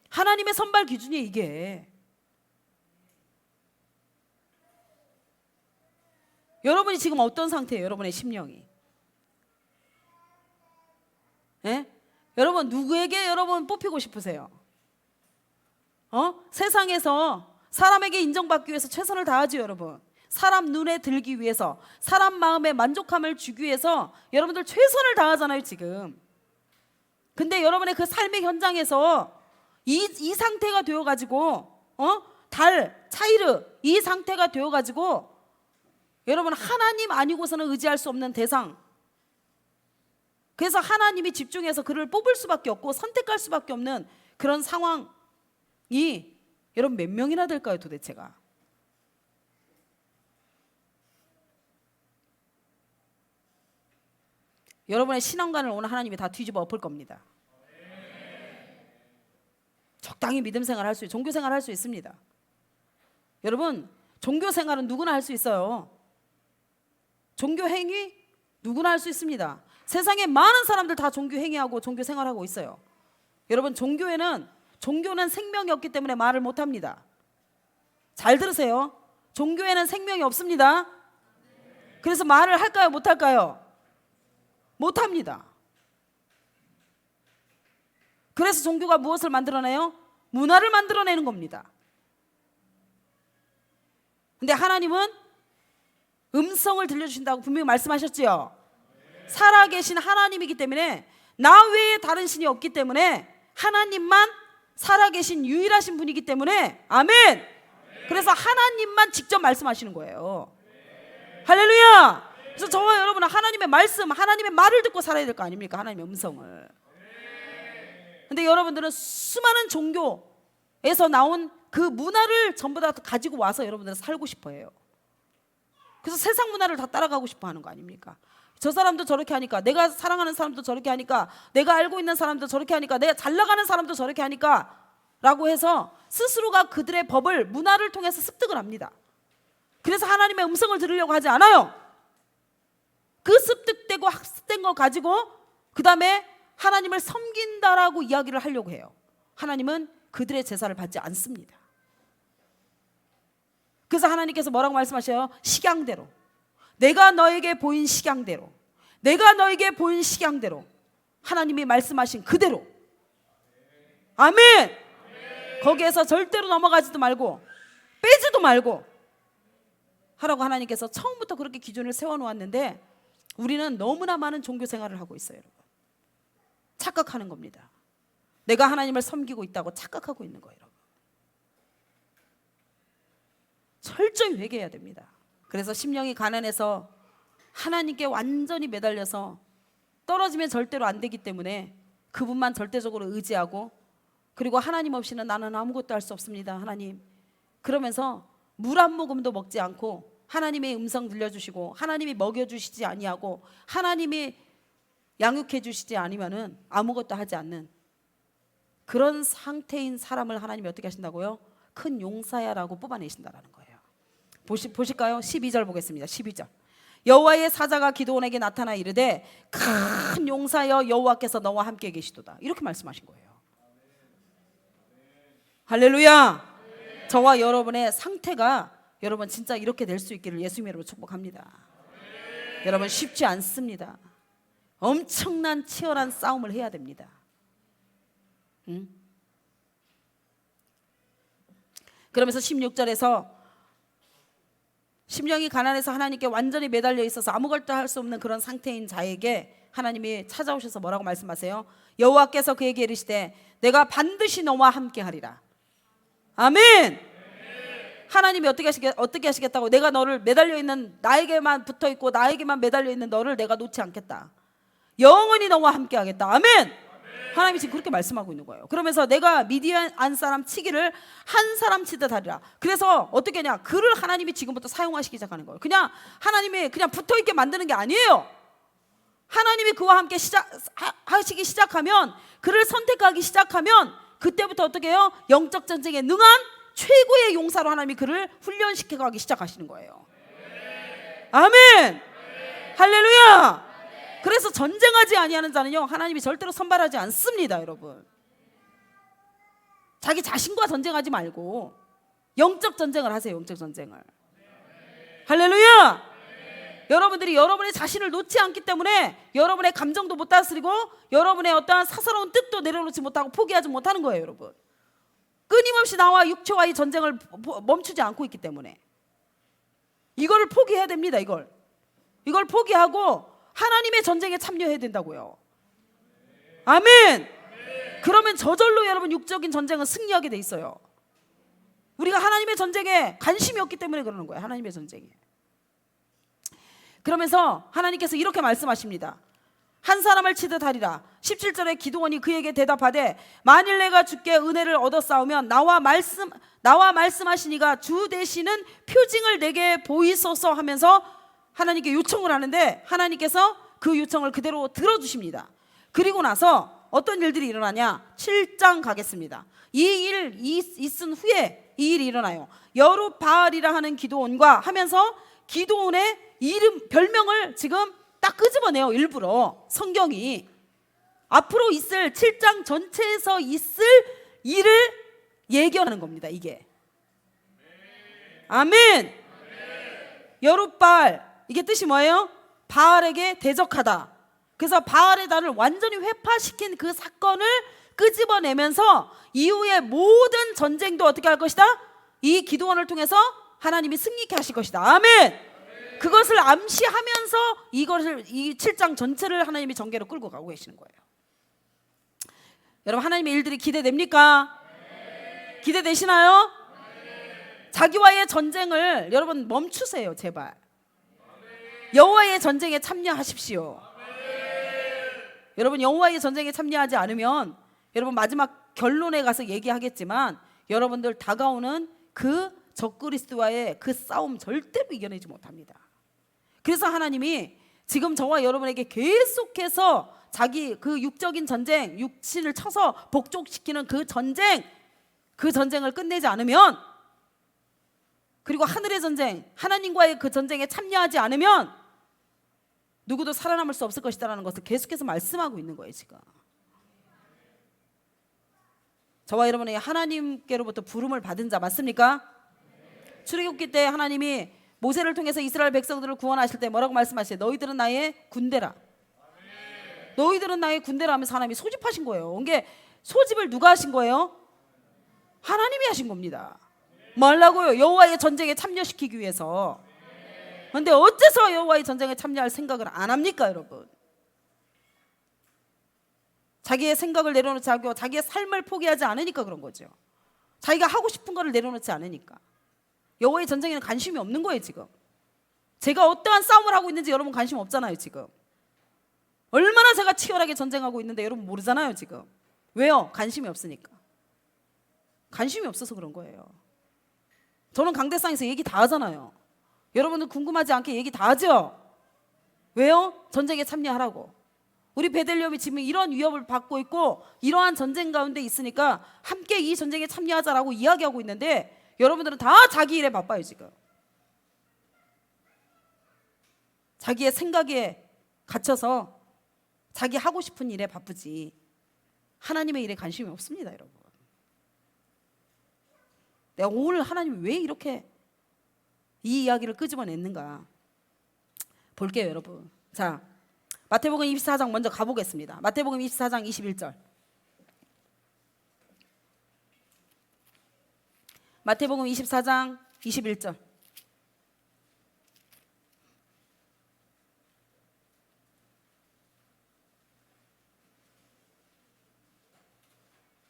하나님의 선발 기준이 이게. 여러분이 지금 어떤 상태예요? 여러분의 심령이. 예? 여러분 누구에게 여러분 뽑히고 싶으세요? 세상에서 사람에게 인정받기 위해서 최선을 다하죠. 여러분 사람 눈에 들기 위해서, 사람 마음에 만족함을 주기 위해서 여러분들 최선을 다하잖아요 지금. 근데 여러분의 그 삶의 현장에서 이 상태가 되어가지고 달, 차이르 이 상태가 되어가지고 여러분 하나님 아니고서는 의지할 수 없는 대상. 그래서 하나님이 집중해서 그를 뽑을 수밖에 없고 선택할 수밖에 없는 그런 상황이 여러분 몇 명이나 될까요 도대체가? 여러분의 신앙관을 오늘 하나님이 다 뒤집어 엎을 겁니다. 적당히 믿음 생활 할 수, 종교 생활 할 수 있습니다. 여러분 종교 생활은 누구나 할 수 있어요. 종교 행위 누구나 할 수 있습니다. 세상에 많은 사람들 다 종교 행위하고 종교 생활하고 있어요. 여러분 종교는 생명이 없기 때문에 말을 못합니다. 잘 들으세요. 종교에는 생명이 없습니다. 그래서 말을 할까요 못할까요? 못합니다. 그래서 종교가 무엇을 만들어내요? 문화를 만들어내는 겁니다. 근데 하나님은 음성을 들려주신다고 분명히 말씀하셨지요. 살아계신 하나님이기 때문에 나 외에 다른 신이 없기 때문에 하나님만 살아계신 유일하신 분이기 때문에 아멘. 그래서 하나님만 직접 말씀하시는 거예요. 할렐루야. 그래서 저와 여러분은 하나님의 말씀, 하나님의 말을 듣고 살아야 될 거 아닙니까? 하나님의 음성을. 근데 여러분들은 수많은 종교에 에서 나온 그 문화를 전부 다 가지고 와서 여러분들은 살고 싶어 해요. 그래서 세상 문화를 다 따라가고 싶어 하는 거 아닙니까? 저 사람도 저렇게 하니까, 내가 사랑하는 사람도 저렇게 하니까, 내가 알고 있는 사람도 저렇게 하니까, 내가 잘 나가는 사람도 저렇게 하니까 라고 해서 스스로가 그들의 법을, 문화를 통해서 습득을 합니다. 그래서 하나님의 음성을 들으려고 하지 않아요. 그 습득되고 학습된 거 가지고 그 다음에 하나님을 섬긴다라고 이야기를 하려고 해요. 하나님은 그들의 제사를 받지 않습니다. 그래서 하나님께서 뭐라고 말씀하셔요? 식양대로, 내가 너에게 보인 식양대로, 내가 너에게 보인 식양대로, 하나님이 말씀하신 그대로. 아멘. 거기에서 절대로 넘어가지도 말고 빼지도 말고 하라고 하나님께서 처음부터 그렇게 기준을 세워놓았는데, 우리는 너무나 많은 종교 생활을 하고 있어요. 여러분, 착각하는 겁니다. 내가 하나님을 섬기고 있다고 착각하고 있는 거예요. 여러분, 철저히 회개해야 됩니다. 그래서 심령이 가난해서 하나님께 완전히 매달려서 떨어지면 절대로 안 되기 때문에 그분만 절대적으로 의지하고, 그리고 하나님 없이는 나는 아무것도 할 수 없습니다, 하나님. 그러면서 물 한 모금도 먹지 않고 하나님의 음성 들려주시고 하나님이 먹여주시지 아니하고 하나님이 양육해 주시지 않으면은 아무것도 하지 않는 그런 상태인 사람을 하나님이 어떻게 하신다고요? 큰 용사야라고 뽑아내신다라는 거예요. 보실까요? 12절 보겠습니다. 12절. 여호와의 사자가 기드온에게 나타나 이르되 큰 용사여 여호와께서 너와 함께 계시도다, 이렇게 말씀하신 거예요. 할렐루야. 저와 여러분의 상태가 여러분 진짜 이렇게 될 수 있기를 예수님 이름으로 축복합니다. 여러분 쉽지 않습니다. 엄청난 치열한 싸움을 해야 됩니다. 그러면서 16절에서 심령이 가난해서 하나님께 완전히 매달려 있어서 아무것도 할 수 없는 그런 상태인 자에게 하나님이 찾아오셔서 뭐라고 말씀하세요? 여호와께서 그에게 이르시되 내가 반드시 너와 함께 하리라. 아멘. 하나님이 어떻게 하시겠다고? 내가 너를 매달려 있는, 나에게만 붙어 있고 나에게만 매달려 있는 너를 내가 놓지 않겠다. 영원히 너와 함께 하겠다. 아멘. 하나님이 지금 그렇게 말씀하고 있는 거예요. 그러면서 내가 미디안 사람 치기를 한 사람 치듯 하리라. 그래서 어떻게 하냐? 그를 하나님이 지금부터 사용하시기 시작하는 거예요. 그냥 하나님이 그냥 붙어 있게 만드는 게 아니에요. 하나님이 그와 함께 하시기 시작하면, 그를 선택하기 시작하면 그때부터 어떻게 해요? 영적 전쟁에 능한 최고의 용사로 하나님이 그를 훈련시켜 가기 시작하시는 거예요. 아멘. 할렐루야. 그래서 전쟁하지 아니하는 자는요, 하나님이 절대로 선발하지 않습니다. 여러분, 자기 자신과 전쟁하지 말고 영적 전쟁을 하세요. 영적 전쟁을. 할렐루야. 여러분들이 여러분의 자신을 놓지 않기 때문에 여러분의 감정도 못 다스리고 여러분의 어떠한 사사로운 뜻도 내려놓지 못하고 포기하지 못하는 거예요. 여러분, 끊임없이 나와 육체와의 전쟁을 멈추지 않고 있기 때문에 이거를 포기해야 됩니다. 이걸 포기하고 하나님의 전쟁에 참여해야 된다고요. 아멘. 그러면 저절로 여러분 육적인 전쟁은 승리하게 돼 있어요. 우리가 하나님의 전쟁에 관심이 없기 때문에 그러는 거예요. 하나님의 전쟁에. 그러면서 하나님께서 이렇게 말씀하십니다. 한 사람을 치듯 하리라. 17절에 기드온이 그에게 대답하되 만일 내가 주께 은혜를 얻어 싸우면 나와 말씀하시니가 주 되시는 표징을 내게 보이소서 하면서 하나님께 요청을 하는데, 하나님께서 그 요청을 그대로 들어주십니다. 그리고 나서 어떤 일들이 일어나냐? 7장 가겠습니다. 이 일 있은 후에 이 일이 일어나요. 여룻바알이라 하는 기드온과 하면서 기드온의 이름, 별명을 지금 딱 끄집어내요. 일부러 성경이 앞으로 있을 7장 전체에서 있을 일을 예견하는 겁니다. 이게 아멘. 여룻바알, 이게 뜻이 뭐예요? 바알에게 대적하다. 그래서 바알의 달을 완전히 회파시킨 그 사건을 끄집어내면서 이후에 모든 전쟁도 어떻게 할 것이다? 이 기드온을 통해서 하나님이 승리케 하실 것이다. 아멘. 그것을 암시하면서 이 7장 전체를 하나님이 전개로 끌고 가고 계시는 거예요. 여러분, 하나님의 일들이 기대됩니까? 기대되시나요? 자기와의 전쟁을 여러분 멈추세요. 제발 여호와의 전쟁에 참여하십시오. 여러분, 여호와의 전쟁에 참여하지 않으면 여러분 마지막 결론에 가서 얘기하겠지만 여러분들 다가오는 그 적그리스도와의 그 싸움 절대로 이겨내지 못합니다. 그래서 하나님이 지금 저와 여러분에게 계속해서 자기 그 육적인 전쟁, 육신을 쳐서 복종시키는 그 전쟁을 끝내지 않으면, 그리고 하늘의 전쟁, 하나님과의 그 전쟁에 참여하지 않으면 누구도 살아남을 수 없을 것이다라는 것을 계속해서 말씀하고 있는 거예요. 지금 저와 여러분이 하나님께로부터 부름을 받은 자 맞습니까? 출애굽기 때 하나님이 모세를 통해서 이스라엘 백성들을 구원하실 때 뭐라고 말씀하시죠? 너희들은 나의 군대라. 너희들은 나의 군대라 하면서 하나님이 소집하신 거예요. 이게 소집을 누가 하신 거예요? 하나님이 하신 겁니다. 뭐 하려고요? 여호와의 전쟁에 참여시키기 위해서. 그런데 어째서 여호와의 전쟁에 참여할 생각을 안 합니까, 여러분? 자기의 생각을 내려놓지 않고 자기의 삶을 포기하지 않으니까 그런 거죠. 자기가 하고 싶은 거를 내려놓지 않으니까. 여호와의 전쟁에는 관심이 없는 거예요. 지금 제가 어떠한 싸움을 하고 있는지 여러분 관심 없잖아요. 지금 얼마나 제가 치열하게 전쟁하고 있는데 여러분 모르잖아요. 지금 왜요? 관심이 없으니까. 관심이 없어서 그런 거예요. 저는 강대상에서 얘기 다 하잖아요. 여러분들 궁금하지 않게 얘기 다 하죠? 왜요? 전쟁에 참여하라고. 우리 베들레헴이 지금 이런 위협을 받고 있고 이러한 전쟁 가운데 있으니까 함께 이 전쟁에 참여하자라고 이야기하고 있는데 여러분들은 다 자기 일에 바빠요. 지금 자기의 생각에 갇혀서 자기 하고 싶은 일에 바쁘지 하나님의 일에 관심이 없습니다. 여러분, 내가 오늘 하나님이 왜 이렇게 이 이야기를 끄집어냈는가 볼게요. 여러분, 자, 마태복음 24장 먼저 가보겠습니다. 마태복음 24장 21절. 마태복음 24장 21절.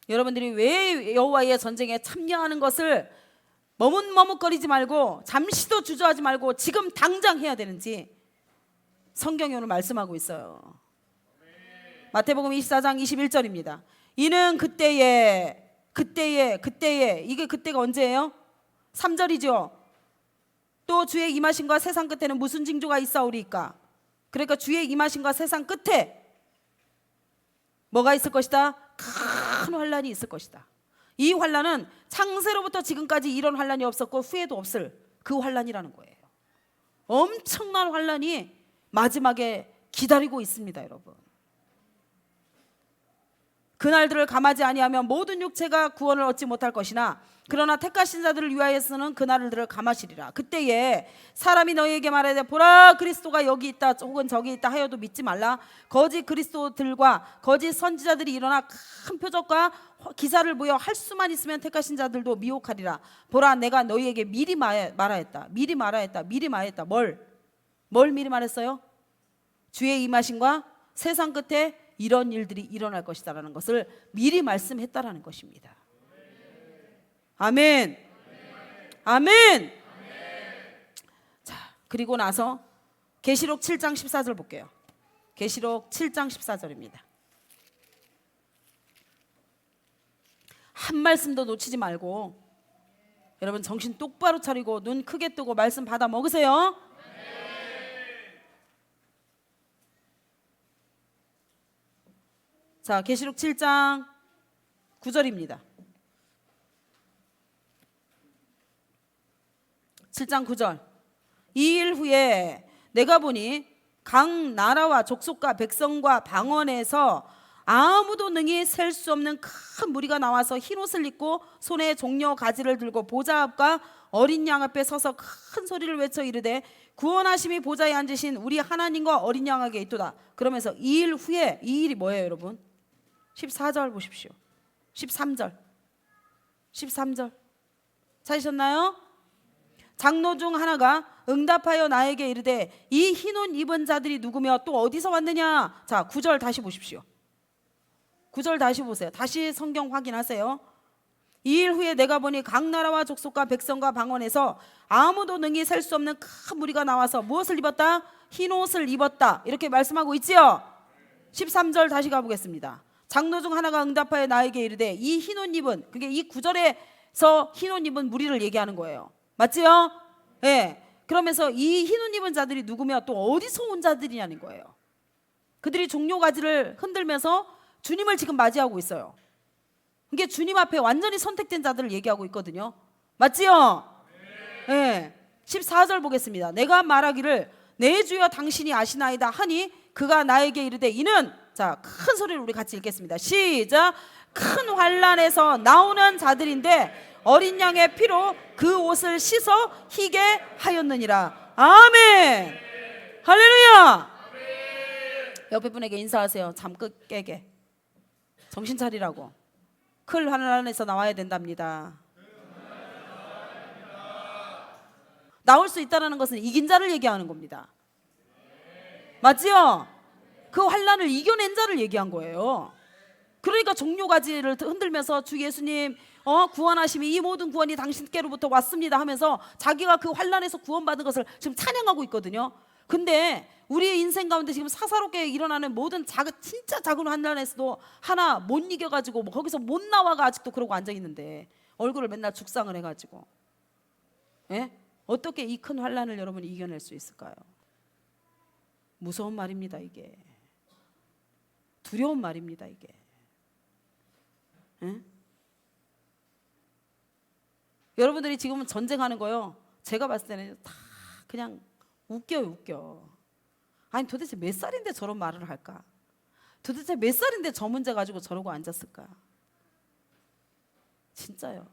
여러분들이 왜 여호와의 전쟁에 참여하는 것을 머뭇머뭇거리지 말고 잠시도 주저하지 말고 지금 당장 해야 되는지 성경이 오늘 말씀하고 있어요. 마태복음 24장 21절입니다. 이는 그때에 이게 그때가 언제예요? 3절이죠. 또 주의 임하심과 세상 끝에는 무슨 징조가 있사오리이까? 그러니까 주의 임하심과 세상 끝에 뭐가 있을 것이다? 큰 환란이 있을 것이다. 이 환란은 창세로부터 지금까지 이런 환란이 없었고 후에도 없을 그 환란이라는 거예요. 엄청난 환란이 마지막에 기다리고 있습니다. 여러분, 그날들을 감하지 아니하면 모든 육체가 구원을 얻지 못할 것이나 그러나 택하신 자들을 위하여서는 그날들을 감하시리라. 그때에 사람이 너희에게 말하되 보라 그리스도가 여기 있다 혹은 저기 있다 하여도 믿지 말라. 거짓 그리스도들과 거짓 선지자들이 일어나 큰 표적과 기사를 보여 할 수만 있으면 택하신 자들도 미혹하리라. 보라 내가 너희에게 미리 말하였다. 뭘 미리 말했어요? 주의 임하심과 세상 끝에 이런 일들이 일어날 것이다라는 것을 미리 말씀했다라는 것입니다. 아멘. 아멘. 자, 그리고 나서 계시록 7장 14절 볼게요. 계시록 7장 14절입니다. 한 말씀도 놓치지 말고 여러분 정신 똑바로 차리고 눈 크게 뜨고 말씀 받아 먹으세요. 자, 계시록 7장 9절입니다. 7장 9절. 이 일 후에 내가 보니 각 나라와 족속과 백성과 방언에서 아무도 능히 셀 수 없는 큰 무리가 나와서 흰옷을 입고 손에 종려 가지를 들고 보좌 앞과 어린 양 앞에 서서 큰 소리를 외쳐 이르되 구원하심이 보좌에 앉으신 우리 하나님과 어린 양에게 있도다. 그러면서 이 일 후에, 이 일이 뭐예요 여러분? 14절 보십시오. 13절 찾으셨나요? 장로 중 하나가 응답하여 나에게 이르되 이 흰옷 입은 자들이 누구며 또 어디서 왔느냐. 자, 9절 다시 보십시오. 9절 다시 보세요. 다시 성경 확인하세요. 이 일 후에 내가 보니 각 나라와 족속과 백성과 방언에서 아무도 능히 셀 수 없는 큰 무리가 나와서 무엇을 입었다? 흰옷을 입었다. 이렇게 말씀하고 있지요. 13절 다시 가보겠습니다. 장로 중 하나가 응답하여 나에게 이르되 이 흰옷 입은, 그게 이 9절의 흰 옷 입은 무리를 얘기하는 거예요. 맞지요? 예. 그러면서 이 흰 옷 입은 자들이 누구며 또 어디서 온 자들이냐는 거예요. 그들이 종려가지를 흔들면서 주님을 지금 맞이하고 있어요. 이게 주님 앞에 완전히 선택된 자들을 얘기하고 있거든요. 맞지요? 예. 14절 보겠습니다. 내가 말하기를 내 주여 당신이 아시나이다 하니 그가 나에게 이르되 이는, 자, 큰 소리로 우리 같이 읽겠습니다. 시작. 큰 환난에서 나오는 자들인데 어린 양의 피로 그 옷을 씻어 희게 하였느니라. 아멘. 할렐루야. 옆에 분에게 인사하세요. 잠 깨게. 정신 차리라고. 큰 환난에서 나와야 된답니다. 나올 수 있다는 것은 이긴 자를 얘기하는 겁니다. 맞지요? 그 환난을 이겨낸 자를 얘기한 거예요. 그러니까 종려가지를 흔들면서 주 예수님 구원하심이 이 모든 구원이 당신께로부터 왔습니다 하면서 자기가 그 환난에서 구원받은 것을 지금 찬양하고 있거든요. 근데 우리의 인생 가운데 지금 사사롭게 일어나는 모든 진짜 작은 환난에서도 하나 못 이겨가지고 거기서 못 나와가 아직도 그러고 앉아있는데 얼굴을 맨날 죽상을 해가지고, 예? 어떻게 이 큰 환난을 여러분이 이겨낼 수 있을까요? 무서운 말입니다. 이게 두려운 말입니다. 이게, 예? 여러분들이 지금은 전쟁하는 거요, 제가 봤을 때는 다 그냥 웃겨. 아니 도대체 몇 살인데 저런 말을 할까? 도대체 몇 살인데 저 문제 가지고 저러고 앉았을까? 진짜요.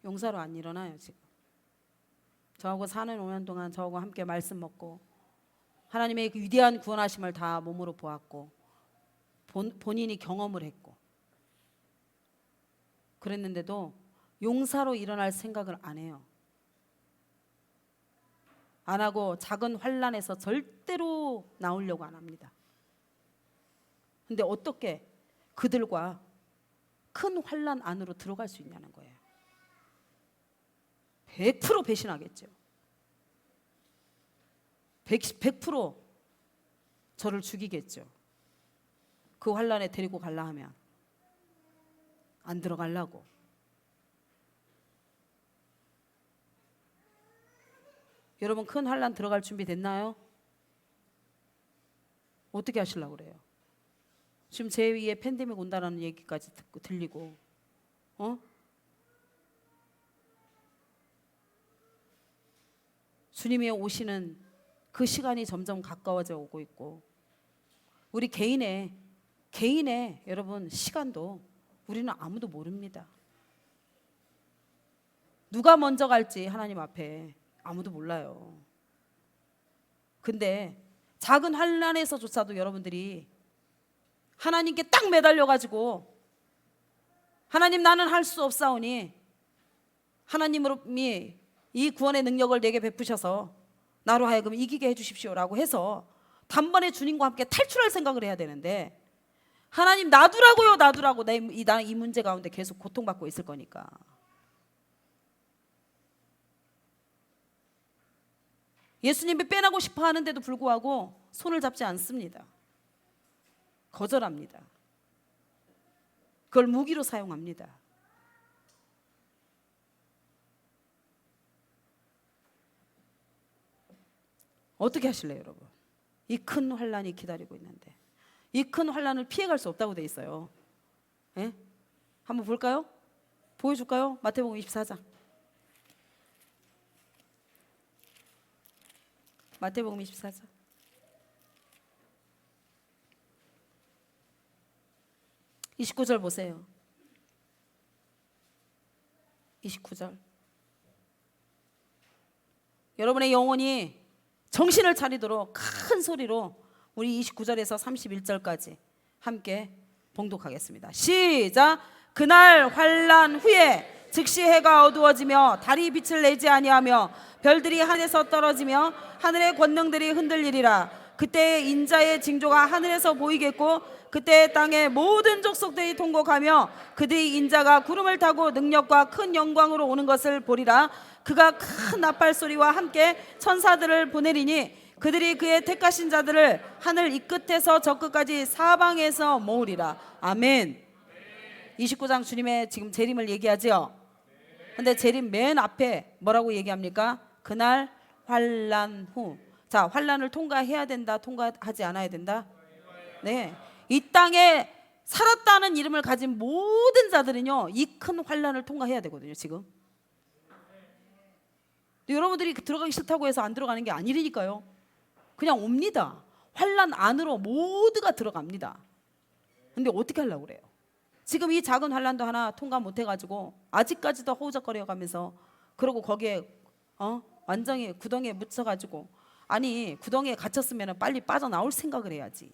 용사로 안 일어나요. 지금 저하고 사는 5년 동안 저하고 함께 말씀 먹고 하나님의 그 위대한 구원하심을 다 몸으로 보았고 본인이 경험을 했고 그랬는데도 용사로 일어날 생각을 안 해요. 안 하고 작은 환난에서 절대로 나오려고 안 합니다. 근데 어떻게 그들과 큰 환난 안으로 들어갈 수 있냐는 거예요. 100% 배신하겠죠. 100% 저를 죽이겠죠. 그 환난에 데리고 갈라 하면 안 들어가려고. 여러분 큰 환난 들어갈 준비 됐나요? 어떻게 하시려고 그래요? 지금 제 위에 팬데믹 온다라는 얘기까지 듣고 들리고, 주님이 오시는 그 시간이 점점 가까워져 오고 있고, 우리 개인의 여러분 시간도 우리는 아무도 모릅니다. 누가 먼저 갈지 하나님 앞에 아무도 몰라요. 근데 작은 환난에서조차도 여러분들이 하나님께 딱 매달려 가지고 하나님 나는 할 수 없사오니 하나님이 이 구원의 능력을 내게 베푸셔서 나로 하여금 이기게 해주십시오라고 해서 단번에 주님과 함께 탈출할 생각을 해야 되는데, 하나님 놔두라고요, 놔두라고. 나는 이 문제 가운데 계속 고통받고 있을 거니까. 예수님이 빼나고 싶어 하는데도 불구하고 손을 잡지 않습니다. 거절합니다. 그걸 무기로 사용합니다. 어떻게 하실래요, 여러분? 이 큰 환난이 기다리고 있는데, 이 큰 환난을 피해갈 수 없다고 돼 있어요. 예? 한번 볼까요? 보여줄까요? 마태복음 24장. 마태복음 24장. 29절 보세요. 29절. 여러분의 영혼이 정신을 차리도록 큰 소리로 우리 29절에서 31절까지 함께 봉독하겠습니다. 시작. 그날 환난 후에 즉시 해가 어두워지며 달이 빛을 내지 아니하며 별들이 하늘에서 떨어지며 하늘의 권능들이 흔들리리라. 그때 인자의 징조가 하늘에서 보이겠고 그때 땅의 모든 족속들이 통곡하며 그들이 인자가 구름을 타고 능력과 큰 영광으로 오는 것을 보리라. 그가 큰 나팔 소리와 함께 천사들을 보내리니 그들이 그의 택하신 자들을 하늘 이 끝에서 저 끝까지 사방에서 모으리라. 아멘. 29장 주님의 지금 재림을 얘기하죠. 근데 재림 맨 앞에 뭐라고 얘기합니까? 그날 환난 후. 자, 환난을 통과해야 된다, 통과하지 않아야 된다? 네. 이 땅에 살았다는 이름을 가진 모든 자들은요, 이 큰 환난을 통과해야 되거든요, 지금. 여러분들이 들어가기 싫다고 해서 안 들어가는 게 아니라니까요. 그냥 옵니다. 환난 안으로 모두가 들어갑니다. 근데 어떻게 하려고 그래요? 지금 이 작은 환난도 하나 통과 못 해가지고 아직까지도 허우적거려 가면서, 그러고 거기에 완전히 구덩이에 묻혀가지고, 아니 구덩이에 갇혔으면 빨리 빠져나올 생각을 해야지.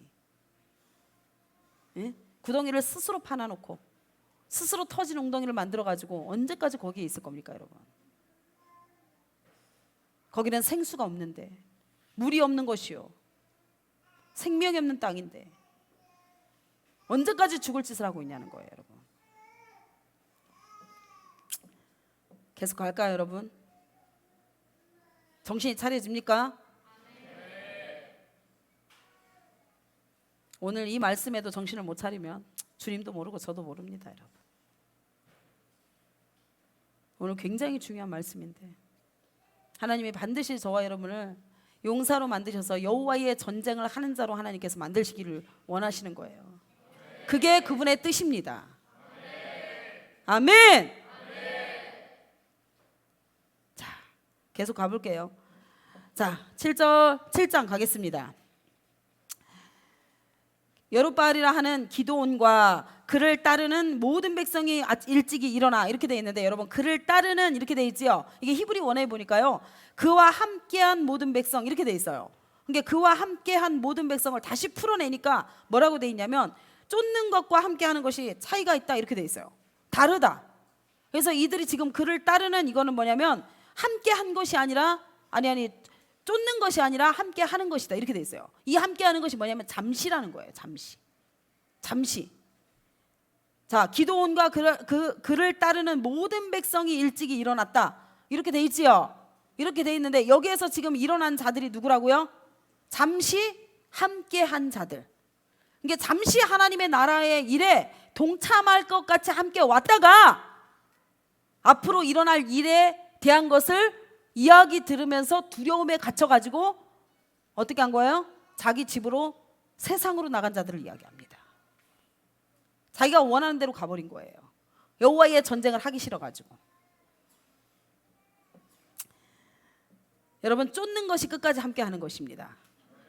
예? 구덩이를 스스로 파놔놓고 스스로 터진 웅덩이를 만들어가지고 언제까지 거기에 있을 겁니까, 여러분? 거기는 생수가 없는데, 물이 없는 것이요, 생명이 없는 땅인데 언제까지 죽을 짓을 하고 있냐는 거예요, 여러분. 계속 갈까요, 여러분? 정신이 차려집니까? 오늘 이 말씀에도 정신을 못 차리면 주님도 모르고 저도 모릅니다, 여러분. 오늘 굉장히 중요한 말씀인데, 하나님이 반드시 저와 여러분을 용사로 만드셔서 여호와의 전쟁을 하는 자로 하나님께서 만드시기를 원하시는 거예요. 그게 그분의 뜻입니다. 아멘. 자, 계속 가볼게요. 자, 7장 가겠습니다. 여룻바알이라 하는 기드온과 그를 따르는 모든 백성이 일찍이 일어나, 이렇게 돼 있는데, 여러분 그를 따르는 이렇게 돼 있지요. 이게 히브리 원어에 보니까요, 그와 함께한 모든 백성 이렇게 돼 있어요. 그러니까 그와 함께한 모든 백성을 다시 풀어내니까 뭐라고 돼 있냐면, 쫓는 것과 함께하는 것이 차이가 있다, 이렇게 돼 있어요. 다르다. 그래서 이들이 지금 그를 따르는 이거는 뭐냐면, 함께한 것이 아니라 쫓는 것이 아니라 함께 하는 것이다, 이렇게 돼 있어요. 이 함께 하는 것이 뭐냐면 잠시라는 거예요. 잠시. 자, 기드온과 그를 따르는 모든 백성이 일찍이 일어났다, 이렇게 돼 있지요. 이렇게 돼 있는데, 여기에서 지금 일어난 자들이 누구라고요? 잠시 함께 한 자들. 그러니까 잠시 하나님의 나라의 일에 동참할 것 같이 함께 왔다가 앞으로 일어날 일에 대한 것을 이야기 들으면서 두려움에 갇혀가지고 어떻게 한 거예요? 자기 집으로, 세상으로 나간 자들을 이야기합니다. 자기가 원하는 대로 가버린 거예요. 여호와의 전쟁을 하기 싫어가지고. 여러분, 쫓는 것이 끝까지 함께 하는 것입니다.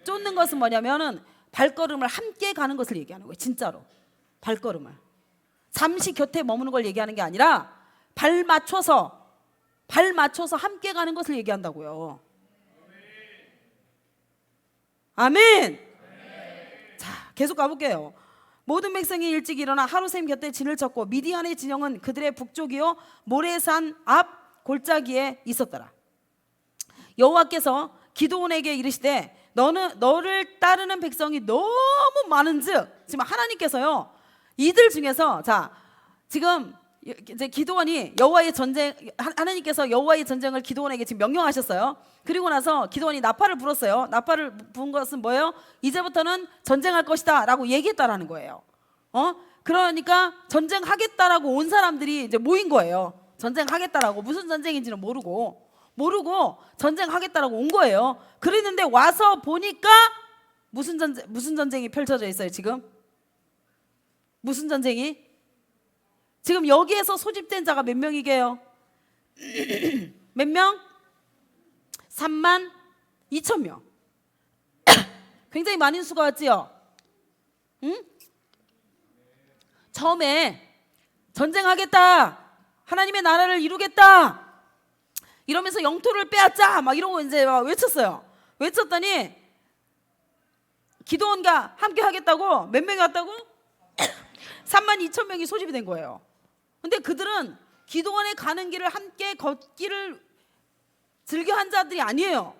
쫓는 것은 뭐냐면은 발걸음을 함께 가는 것을 얘기하는 거예요. 진짜로 발걸음을, 잠시 곁에 머무는 걸 얘기하는 게 아니라 발 맞춰서 함께 가는 것을 얘기한다고요. 아멘. 자, 계속 가볼게요. 모든 백성이 일찍 일어나 하루샘 곁에 진을 쳤고, 미디안의 진영은 그들의 북쪽이요 모레산 앞 골짜기에 있었더라. 여호와께서 기드온에게 이르시되, 너를 따르는 백성이 너무 많은즉, 지금 하나님께서요, 이들 중에서, 자, 지금 이제 기드온이 하나님께서 여호와의 전쟁을 기드온에게 지금 명령하셨어요. 그리고 나서 기드온이 나팔을 불었어요. 나팔을 부은 것은 뭐예요? 이제부터는 전쟁할 것이다 라고 얘기했다라는 거예요. 그러니까 전쟁하겠다라고 온 사람들이 이제 모인 거예요. 전쟁하겠다라고, 무슨 전쟁인지는 모르고 전쟁하겠다라고 온 거예요. 그랬는데 와서 보니까 무슨 전쟁이 펼쳐져 있어요, 지금? 무슨 전쟁이? 지금 여기에서 소집된 자가 몇 명이게요? 몇 명? 32,000명. 굉장히 많은 수가 왔지요? 응? 처음에 전쟁하겠다, 하나님의 나라를 이루겠다 이러면서 영토를 빼앗자 막 이러고 이제 막 외쳤어요. 외쳤더니 기드온과 함께 하겠다고 몇 명이 왔다고? 32,000명이 소집이 된 거예요. 근데 그들은 기드온에 가는 길을 함께 걷기를 즐겨 한 자들이 아니에요.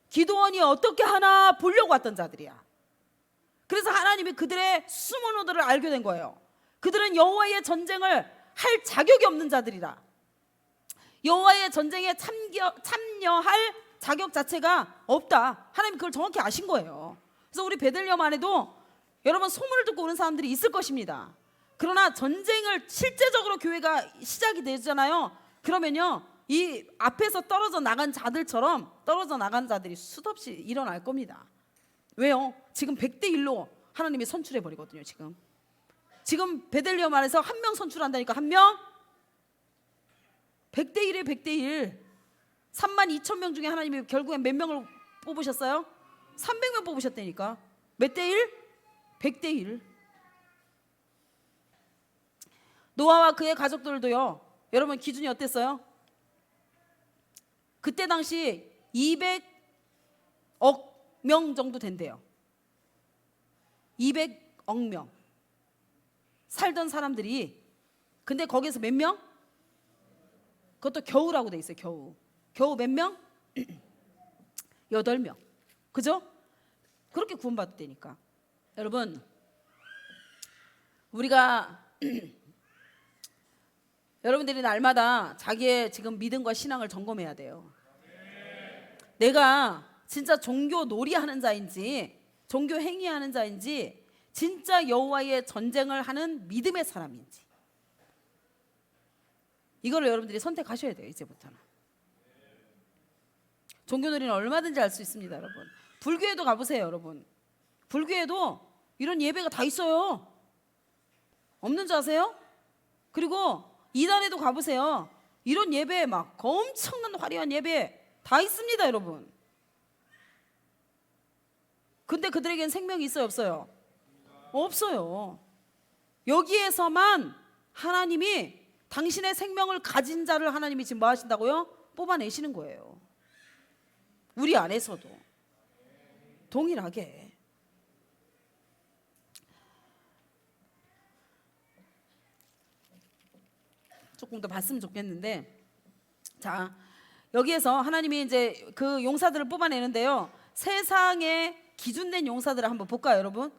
기드온이 어떻게 하나 보려고 왔던 자들이야. 그래서 하나님이 그들의 숨은 오더를 알게 된 거예요. 그들은 여호와의 전쟁을 할 자격이 없는 자들이라. 여호와의 전쟁에 참여할 자격 자체가 없다. 하나님 그걸 정확히 아신 거예요. 그래서 우리 베들레헴 안에도 여러분 소문을 듣고 오는 사람들이 있을 것입니다. 그러나 전쟁을 실제적으로 교회가 시작이 되잖아요. 그러면요, 이 앞에서 떨어져 나간 자들처럼 떨어져 나간 자들이 수없이 일어날 겁니다. 왜요? 지금 100대 1로 하나님이 선출해 버리거든요. 지금 베들레헴 안에서 한 명 선출한다니까. 한 명. 100대 1에 100대 1. 32,000명 중에 하나님이 결국엔 몇 명을 뽑으셨어요? 300명 뽑으셨다니까. 몇 대 1? 100대 1. 노아와 그의 가족들도요, 여러분 기준이 어땠어요? 그때 당시 200억 명 정도 된대요. 200억 명 살던 사람들이. 근데 거기서 몇 명? 그것도 겨우라고 돼 있어요. 겨우 몇 명? 8명. 그죠? 그렇게 구원받았다니까. 여러분, 우리가 여러분들이 날마다 자기의 지금 믿음과 신앙을 점검해야 돼요. 내가 진짜 종교 놀이하는 자인지, 종교 행위하는 자인지, 진짜 여호와의 전쟁을 하는 믿음의 사람인지, 이거를 여러분들이 선택하셔야 돼요. 이제부터는. 종교놀이는 얼마든지 할 수 있습니다. 여러분, 불교에도 가보세요. 여러분, 불교에도 이런 예배가 다 있어요. 없는 줄 아세요? 그리고 이단에도 가보세요. 이런 예배, 막 엄청난 화려한 예배 다 있습니다. 여러분, 근데 그들에겐 생명이 있어요? 없어요? 없어요. 여기에서만 하나님이 당신의 생명을 가진 자를 하나님이 지금 뭐 하신다고요? 뽑아내시는 거예요. 우리 안에서도 동일하게. 조금 더 봤으면 좋겠는데, 자, 여기에서 하나님이 이제 그 용사들을 뽑아내는데요, 세상에 기준된 용사들을 한번 볼까요? 여러분,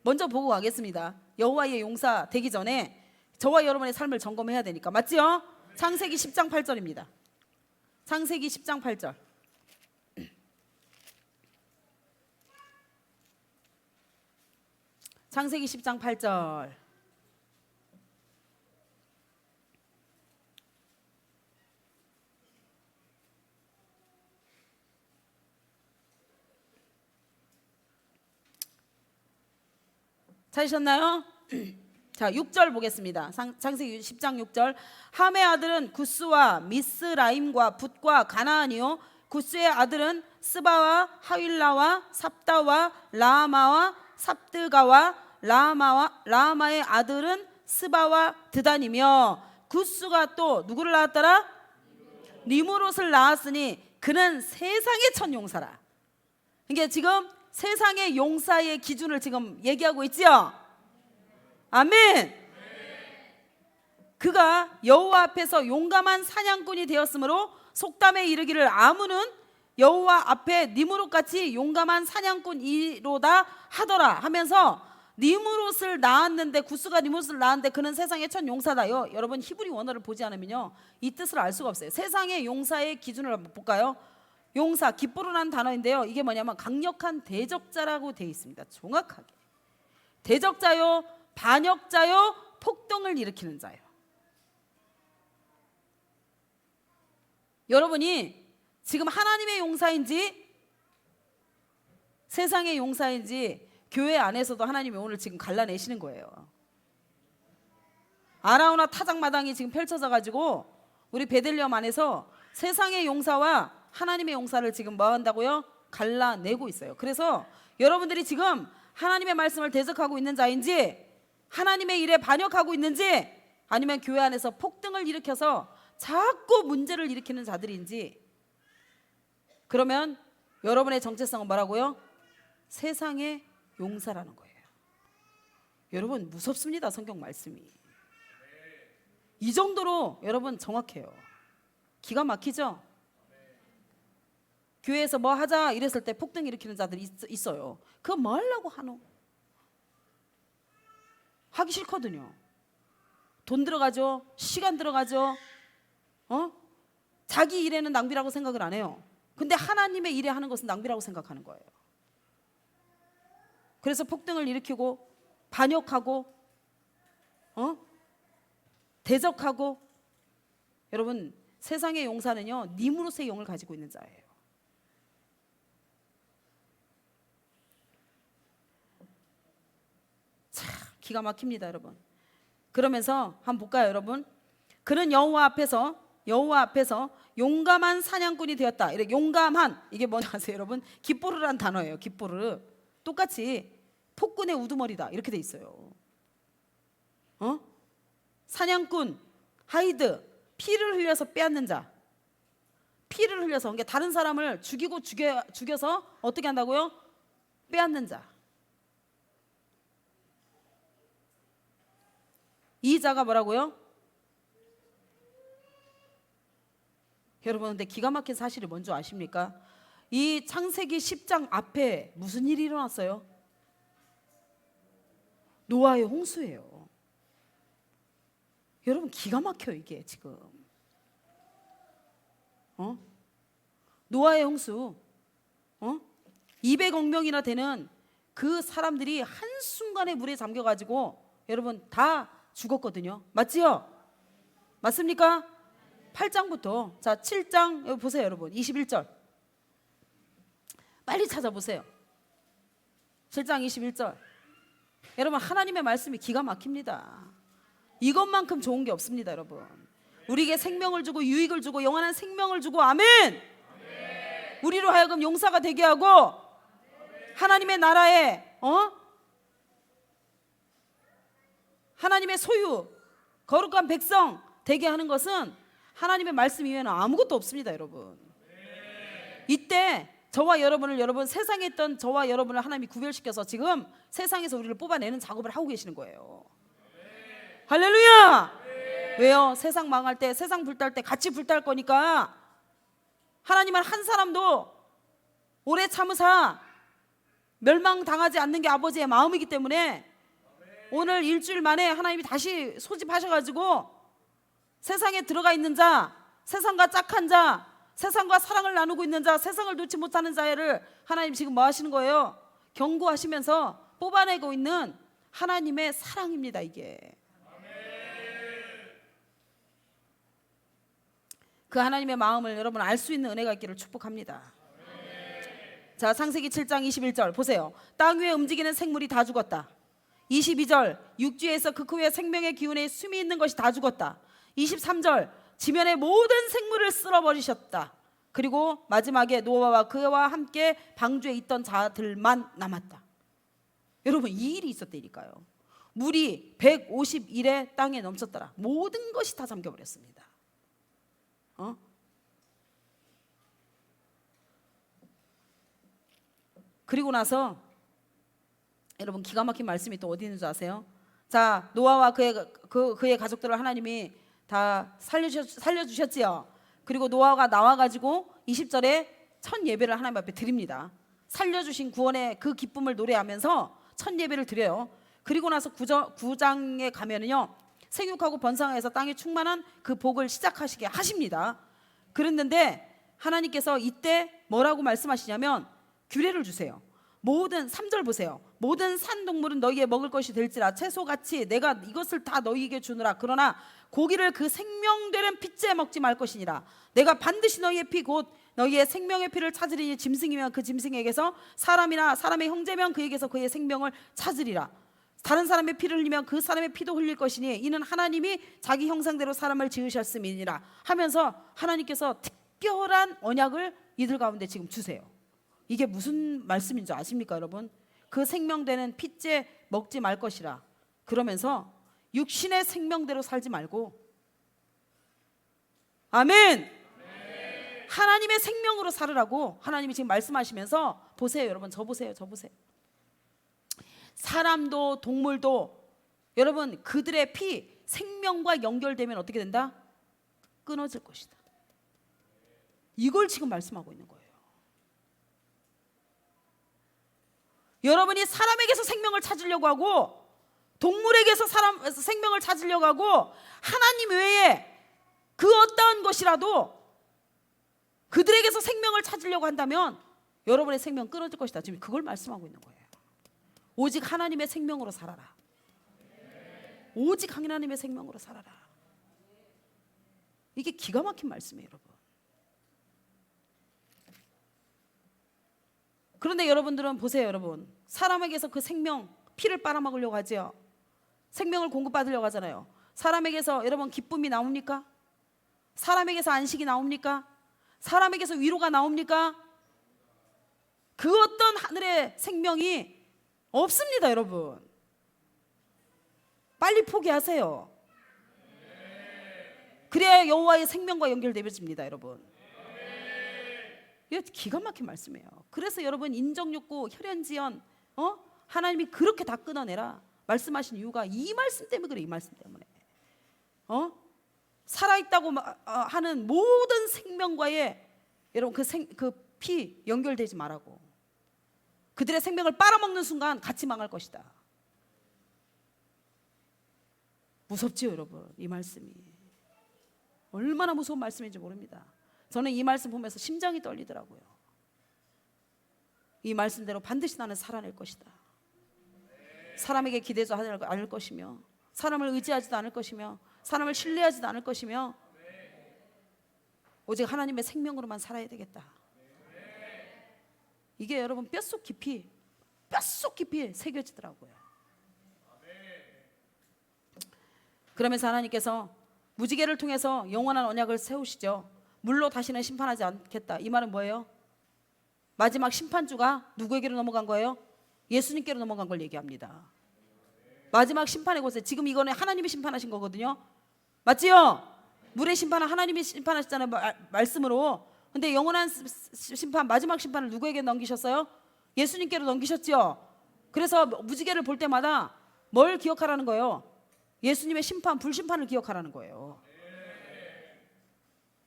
먼저 보고 가겠습니다. 여호와의 용사 되기 전에 저와 여러분의 삶을 점검해야 되니까. 맞지요? 창세기 10장 8절입니다. 창세기 10장 8절. 창세기 10장 8절. 찾으셨나요? 자, 6절 보겠습니다. 창세기 10장 6절. 함의 아들은 구스와 미스라임과 붓과 가나안이요, 구스의 아들은 스바와 하윌라와 삽다와 라마와 삽드가와 라마의 아들은 스바와 드단이며, 구스가 또 누구를 낳았더라? 니무롯을 낳았으니 그는 세상의 첫 용사라. 이게 지금 세상의 용사의 기준을 지금 얘기하고 있지요? 아멘. 그가 여호와 앞에서 용감한 사냥꾼이 되었으므로 속담에 이르기를 아무는 여호와 앞에 니무롯같이 용감한 사냥꾼이로다 하더라 하면서, 니무롯을 낳았는데, 구스가 니무롯을 낳았는데 그는 세상의 첫 용사다요. 여러분, 히브리 원어를 보지 않으면요, 이 뜻을 알 수가 없어요. 세상의 용사의 기준을 한번 볼까요? 용사, 기뻐로라는 단어인데요, 이게 뭐냐면 강력한 대적자라고 되어 있습니다. 정확하게 대적자요, 반역자요, 폭동을 일으키는 자요. 여러분이 지금 하나님의 용사인지 세상의 용사인지 교회 안에서도 하나님이 오늘 지금 갈라내시는 거예요. 아라우나 타작마당이 지금 펼쳐져 가지고 우리 베들레헴 안에서 세상의 용사와 하나님의 용사를 지금 뭐 한다고요? 갈라내고 있어요. 그래서 여러분들이 지금 하나님의 말씀을 대적하고 있는 자인지, 하나님의 일에 반역하고 있는지, 아니면 교회 안에서 폭등을 일으켜서 자꾸 문제를 일으키는 자들인지, 그러면 여러분의 정체성은 뭐라고요? 세상의 용사라는 거예요. 여러분, 무섭습니다. 성경 말씀이 이 정도로 여러분 정확해요. 기가 막히죠? 교회에서 뭐 하자 이랬을 때 폭등 일으키는 자들이 있어요. 그거 뭐 하려고 하노? 하기 싫거든요. 돈 들어가죠. 시간 들어가죠. 자기 일에는 낭비라고 생각을 안 해요. 근데 하나님의 일에 하는 것은 낭비라고 생각하는 거예요. 그래서 폭등을 일으키고 반역하고 대적하고. 여러분, 세상의 용사는요 니무롯의 영을 가지고 있는 자예요. 참 기가 막힙니다, 여러분. 그러면서 한번 볼까요, 여러분? 그는 여호와 앞에서 용감한 사냥꾼이 되었다. 이렇게 용감한, 이게 뭔지 아세요, 여러분? 깃보르란 단어예요. 깃보르. 똑같이 폭군의 우두머리다 이렇게 돼 있어요. 사냥꾼, 하이드, 피를 흘려서 빼앗는 자. 피를 흘려서, 그러니까 다른 사람을 죽이고 죽여서 어떻게 한다고요? 빼앗는 자. 이 자가 뭐라고요? 여러분, 근데 기가 막힌 사실이 뭔지 아십니까? 이 창세기 10장 앞에 무슨 일이 일어났어요? 노아의 홍수예요. 여러분, 기가 막혀요 이게 지금. 노아의 홍수, 200억 명이나 되는 그 사람들이 한순간에 물에 잠겨가지고 여러분 다 죽었거든요. 맞지요? 맞습니까? 8장부터 자 7장 여기 보세요, 여러분. 21절 빨리 찾아보세요. 7장 21절. 여러분, 하나님의 말씀이 기가 막힙니다. 이것만큼 좋은 게 없습니다, 여러분. 우리에게 생명을 주고 유익을 주고 영원한 생명을 주고, 아멘. 우리로 하여금 용사가 되게 하고 하나님의 나라에 하나님의 소유 거룩한 백성 되게 하는 것은 하나님의 말씀 이외에는 아무것도 없습니다, 여러분. 이때 저와 여러분을, 여러분 세상에 있던 저와 여러분을 하나님이 구별시켜서 지금 세상에서 우리를 뽑아내는 작업을 하고 계시는 거예요. 할렐루야. 왜요? 세상 망할 때, 세상 불탈 때 같이 불탈 거니까 하나님은 한 사람도 오래 참으사 멸망당하지 않는 게 아버지의 마음이기 때문에 오늘 일주일 만에 하나님이 다시 소집하셔가지고 세상에 들어가 있는 자, 세상과 짝한 자, 세상과 사랑을 나누고 있는 자, 세상을 놓지 못하는 자를 하나님 지금 뭐 하시는 거예요? 경고하시면서 뽑아내고 있는 하나님의 사랑입니다, 이게. 그 하나님의 마음을 여러분 알 수 있는 은혜가 있기를 축복합니다. 자, 창세기 7장 21절 보세요. 땅 위에 움직이는 생물이 다 죽었다. 22절 육지에서 그 후에 생명의 기운에 숨이 있는 것이 다 죽었다. 23절 지면의 모든 생물을 쓸어버리셨다. 그리고 마지막에 노아와 그와 함께 방주에 있던 자들만 남았다. 여러분, 이 일이 있었다니까요. 물이 150일에 땅에 넘쳤더라. 모든 것이 다 잠겨버렸습니다. 그리고 나서 여러분, 기가 막힌 말씀이 또 어디 있는 줄 아세요? 자, 노아와 그의 가족들을 하나님이 다 살려주셨지요. 그리고 노아가 나와가지고 20절에 첫 예배를 하나님 앞에 드립니다. 살려주신 구원의 그 기쁨을 노래하면서 첫 예배를 드려요. 그리고 나서 9장에 가면은요, 생육하고 번성해서 땅에 충만한 그 복을 시작하시게 하십니다. 그랬는데 하나님께서 이때 뭐라고 말씀하시냐면 규례를 주세요. 모든 3절 보세요. 모든 산 동물은 너희의 먹을 것이 될지라 채소같이 내가 이것을 다 너희에게 주느라. 그러나 고기를 그 생명되는 핏째 먹지 말 것이니라. 내가 반드시 너희의 피 곧 너희의 생명의 피를 찾으리니 짐승이면 그 짐승에게서 사람이나 사람의 형제면 그에게서 그의 생명을 찾으리라. 다른 사람의 피를 흘리면 그 사람의 피도 흘릴 것이니 이는 하나님이 자기 형상대로 사람을 지으셨음이니라 하면서 하나님께서 특별한 언약을 이들 가운데 지금 주세요. 이게 무슨 말씀인 줄 아십니까, 여러분? 그 생명되는 핏째 먹지 말 것이라. 그러면서 육신의 생명대로 살지 말고, 아멘. 하나님의 생명으로 살으라고 하나님이 지금 말씀하시면서, 보세요 여러분, 저 보세요. 사람도 동물도 여러분 그들의 피, 생명과 연결되면 어떻게 된다? 끊어질 것이다. 이걸 지금 말씀하고 있는 거예요. 여러분이 사람에게서 생명을 찾으려고 하고 동물에게서 생명을 찾으려고 하고 하나님 외에 그 어떠한 것이라도 그들에게서 생명을 찾으려고 한다면 여러분의 생명 끊어질 것이다. 지금 그걸 말씀하고 있는 거예요. 오직 하나님의 생명으로 살아라. 오직 하나님의 생명으로 살아라. 이게 기가 막힌 말씀이에요, 여러분. 그런데 여러분들은 보세요, 여러분. 사람에게서 그 생명, 피를 빨아먹으려고 하죠. 생명을 공급받으려고 하잖아요. 사람에게서 여러분 기쁨이 나옵니까? 사람에게서 안식이 나옵니까? 사람에게서 위로가 나옵니까? 그 어떤 하늘의 생명이 없습니다, 여러분. 빨리 포기하세요. 그래야 여호와의 생명과 연결되어집니다, 여러분. 이게 기가 막힌 말씀이에요. 그래서 여러분 인정욕구, 혈연지연, 하나님이 그렇게 다 끊어내라 말씀하신 이유가 이 말씀 때문에 그래. 이 말씀 때문에. 살아있다고 하는 모든 생명과의 여러분 그 피 연결되지 말라고. 그들의 생명을 빨아먹는 순간 같이 망할 것이다. 무섭지요, 여러분. 이 말씀이 얼마나 무서운 말씀인지 모릅니다. 저는 이 말씀 보면서 심장이 떨리더라고요. 이 말씀대로 반드시 나는 살아낼 것이다. 사람에게 기대지 않을 것이며, 사람을 의지하지도 않을 것이며, 사람을 신뢰하지도 않을 것이며, 오직 하나님의 생명으로만 살아야 되겠다. 이게 여러분 뼛속 깊이 새겨지더라고요. 그러면서 하나님께서 무지개를 통해서 영원한 언약을 세우시죠. 물로 다시는 심판하지 않겠다. 이 말은 뭐예요? 마지막 심판주가 누구에게로 넘어간 거예요? 예수님께로 넘어간 걸 얘기합니다. 마지막 심판의 곳에, 지금 이거는 하나님이 심판하신 거거든요. 맞지요? 물의 심판은 하나님이 심판하셨잖아요, 말씀으로. 근데 영원한 심판, 마지막 심판을 누구에게 넘기셨어요? 예수님께로 넘기셨죠. 그래서 무지개를 볼 때마다 뭘 기억하라는 거예요? 예수님의 심판, 불심판을 기억하라는 거예요.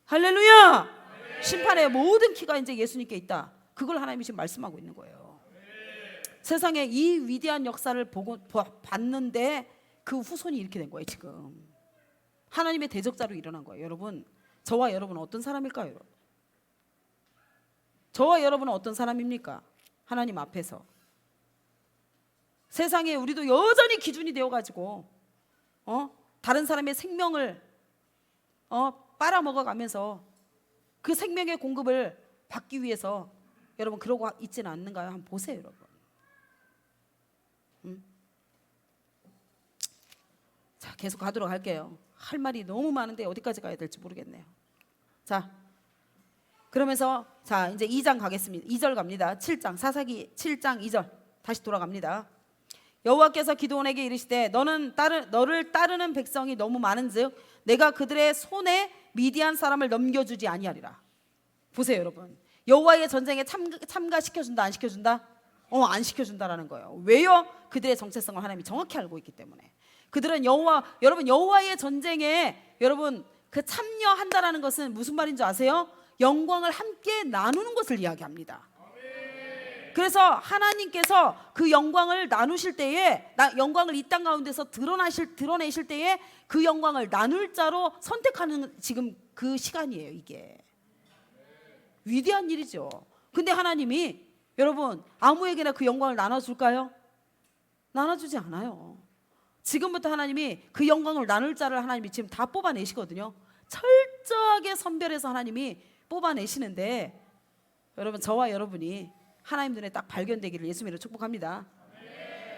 할렐루야! 심판의 모든 키가 이제 예수님께 있다. 그걸 하나님이 지금 말씀하고 있는 거예요. 세상에 이 위대한 역사를 봤는데 그 후손이 이렇게 된 거예요. 지금 하나님의 대적자로 일어난 거예요. 여러분, 저와 여러분은 어떤 사람일까요? 저와 여러분은 어떤 사람입니까? 하나님 앞에서 세상에 우리도 여전히 기준이 되어가지고 다른 사람의 생명을 빨아먹어가면서 그 생명의 공급을 받기 위해서 여러분 그러고 있지는 않는가요? 한번 보세요, 여러분. 자, 계속 가도록 할게요. 할 말이 너무 많은데 어디까지 가야 될지 모르겠네요. 자, 그러면서 자 이제 2장 가겠습니다. 2절 갑니다. 7장 사사기 7장 2절 다시 돌아갑니다. 여호와께서 기드온에게 이르시되 너를 따르는 백성이 너무 많은즉 내가 그들의 손에 미디안 사람을 넘겨주지 아니하리라. 보세요, 여러분. 여호와의 전쟁에 참가시켜준다, 안 시켜준다? 안 시켜준다라는 거예요. 왜요? 그들의 정체성을 하나님이 정확히 알고 있기 때문에. 그들은 여러분 여호와의 전쟁에 여러분 그 참여한다라는 것은 무슨 말인지 아세요? 영광을 함께 나누는 것을 이야기합니다. 그래서 하나님께서 그 영광을 나누실 때에, 영광을 이 땅 가운데서 드러내실 때에 그 영광을 나눌 자로 선택하는 지금 그 시간이에요. 이게 위대한 일이죠. 근데 하나님이 여러분 아무에게나 그 영광을 나눠줄까요? 나눠주지 않아요. 지금부터 하나님이 그 영광을 나눌 자를 하나님이 지금 다 뽑아내시거든요. 철저하게 선별해서 하나님이 뽑아내시는데, 여러분 저와 여러분이 하나님 눈에 딱 발견되기를 예수님으로 축복합니다.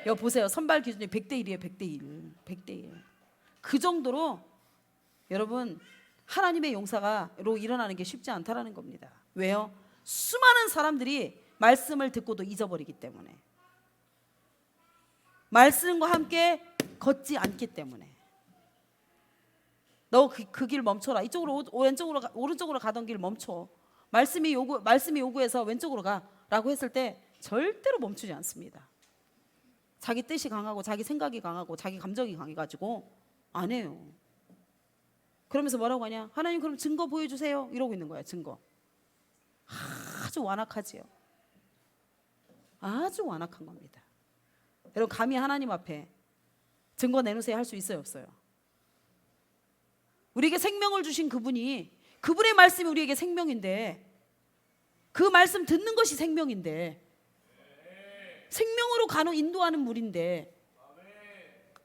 여기 보세요. 선발 기준이 100대 1이에요. 100대 1. 100대 1. 그 정도로 여러분 하나님의 용사가로 일어나는 게 쉽지 않다라는 겁니다. 왜요? 수많은 사람들이 말씀을 듣고도 잊어버리기 때문에, 말씀과 함께 걷지 않기 때문에. 너 그 길 멈춰라. 이쪽으로 오른쪽으로 가던 길 멈춰. 말씀이 요구해서 왼쪽으로 가라고 했을 때 절대로 멈추지 않습니다. 자기 뜻이 강하고 자기 생각이 강하고 자기 감정이 강해가지고 안 해요. 그러면서 뭐라고 하냐? 하나님 그럼 증거 보여주세요. 이러고 있는 거야. 증거. 아주 완악하지요. 아주 완악한 겁니다. 여러분 감히 하나님 앞에 증거 내놓으세요 할 수 있어요, 없어요? 우리에게 생명을 주신 그분이, 그분의 말씀이 우리에게 생명인데 그 말씀 듣는 것이 생명인데, 생명으로 가는 인도하는 물인데,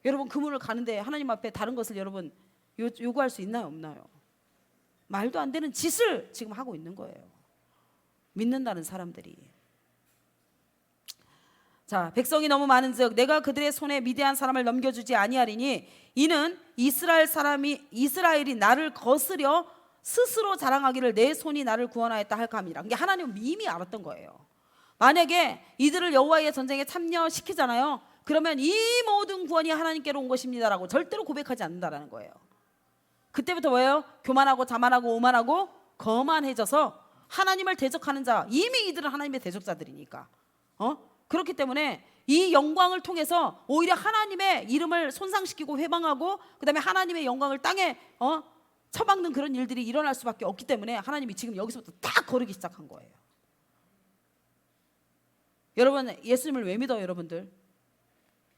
여러분 그 물을 가는데 하나님 앞에 다른 것을 여러분 요구할 수 있나요, 없나요? 말도 안 되는 짓을 지금 하고 있는 거예요, 믿는다는 사람들이. 자, 백성이 너무 많은즉 내가 그들의 손에 미디안 사람을 넘겨주지 아니하리니 이는 이스라엘이 나를 거스려 스스로 자랑하기를 내 손이 나를 구원하였다 할감이라. 이게 하나님은 이미 알았던 거예요. 만약에 이들을 여호와의 전쟁에 참여시키잖아요, 그러면 이 모든 구원이 하나님께로 온 것입니다라고 절대로 고백하지 않는다라는 거예요. 그때부터 뭐예요? 교만하고 자만하고 오만하고 거만해져서 하나님을 대적하는 자, 이미 이들은 하나님의 대적자들이니까. 그렇기 때문에 이 영광을 통해서 오히려 하나님의 이름을 손상시키고 회방하고 그 다음에 하나님의 영광을 땅에 처박는 그런 일들이 일어날 수밖에 없기 때문에 하나님이 지금 여기서부터 다 거르기 시작한 거예요. 여러분 예수님을 왜 믿어요? 여러분들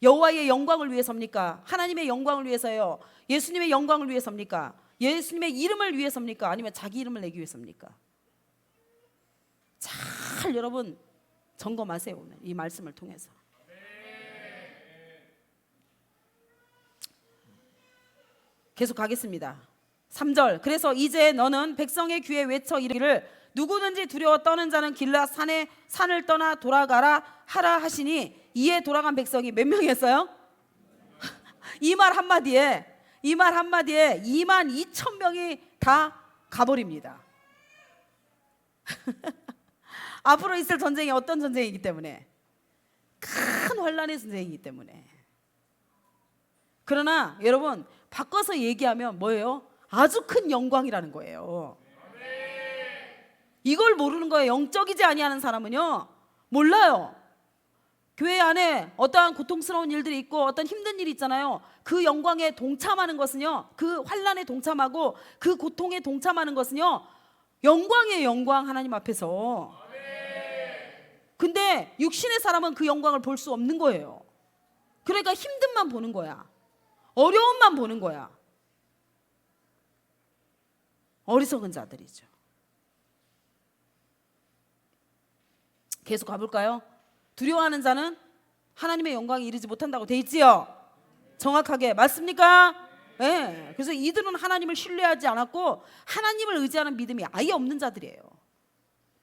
여호와의 영광을 위해서입니까? 하나님의 영광을 위해서요? 예수님의 영광을 위해서입니까? 예수님의 이름을 위해서입니까? 아니면 자기 이름을 내기 위해서입니까? 잘 여러분 점검하세요. 오늘 이 말씀을 통해서. 계속 가겠습니다. 3절. 그래서 이제 너는 백성의 귀에 외쳐 이르기를 누구든지 두려워 떠는 자는 길라 산을 떠나 돌아가라 하라 하시니, 이에 돌아간 백성이 몇 명이었어요? 이 말 한마디에 22,000명이 다 가버립니다. 앞으로 있을 전쟁이 어떤 전쟁이기 때문에? 큰 환란의 전쟁이기 때문에. 그러나 여러분 바꿔서 얘기하면 뭐예요? 아주 큰 영광이라는 거예요. 이걸 모르는 거예요. 영적이지 아니하는 사람은요 몰라요. 교회 안에 어떠한 고통스러운 일들이 있고 어떤 힘든 일이 있잖아요. 그 영광에 동참하는 것은요, 그 환란에 동참하고 그 고통에 동참하는 것은요 영광이에요. 영광, 하나님 앞에서. 근데 육신의 사람은 그 영광을 볼 수 없는 거예요. 그러니까 힘듦만 보는 거야. 어려움만 보는 거야. 어리석은 자들이죠. 계속 가볼까요? 두려워하는 자는 하나님의 영광에 이르지 못한다고 돼 있지요. 정확하게 맞습니까? 네. 그래서 이들은 하나님을 신뢰하지 않았고 하나님을 의지하는 믿음이 아예 없는 자들이에요.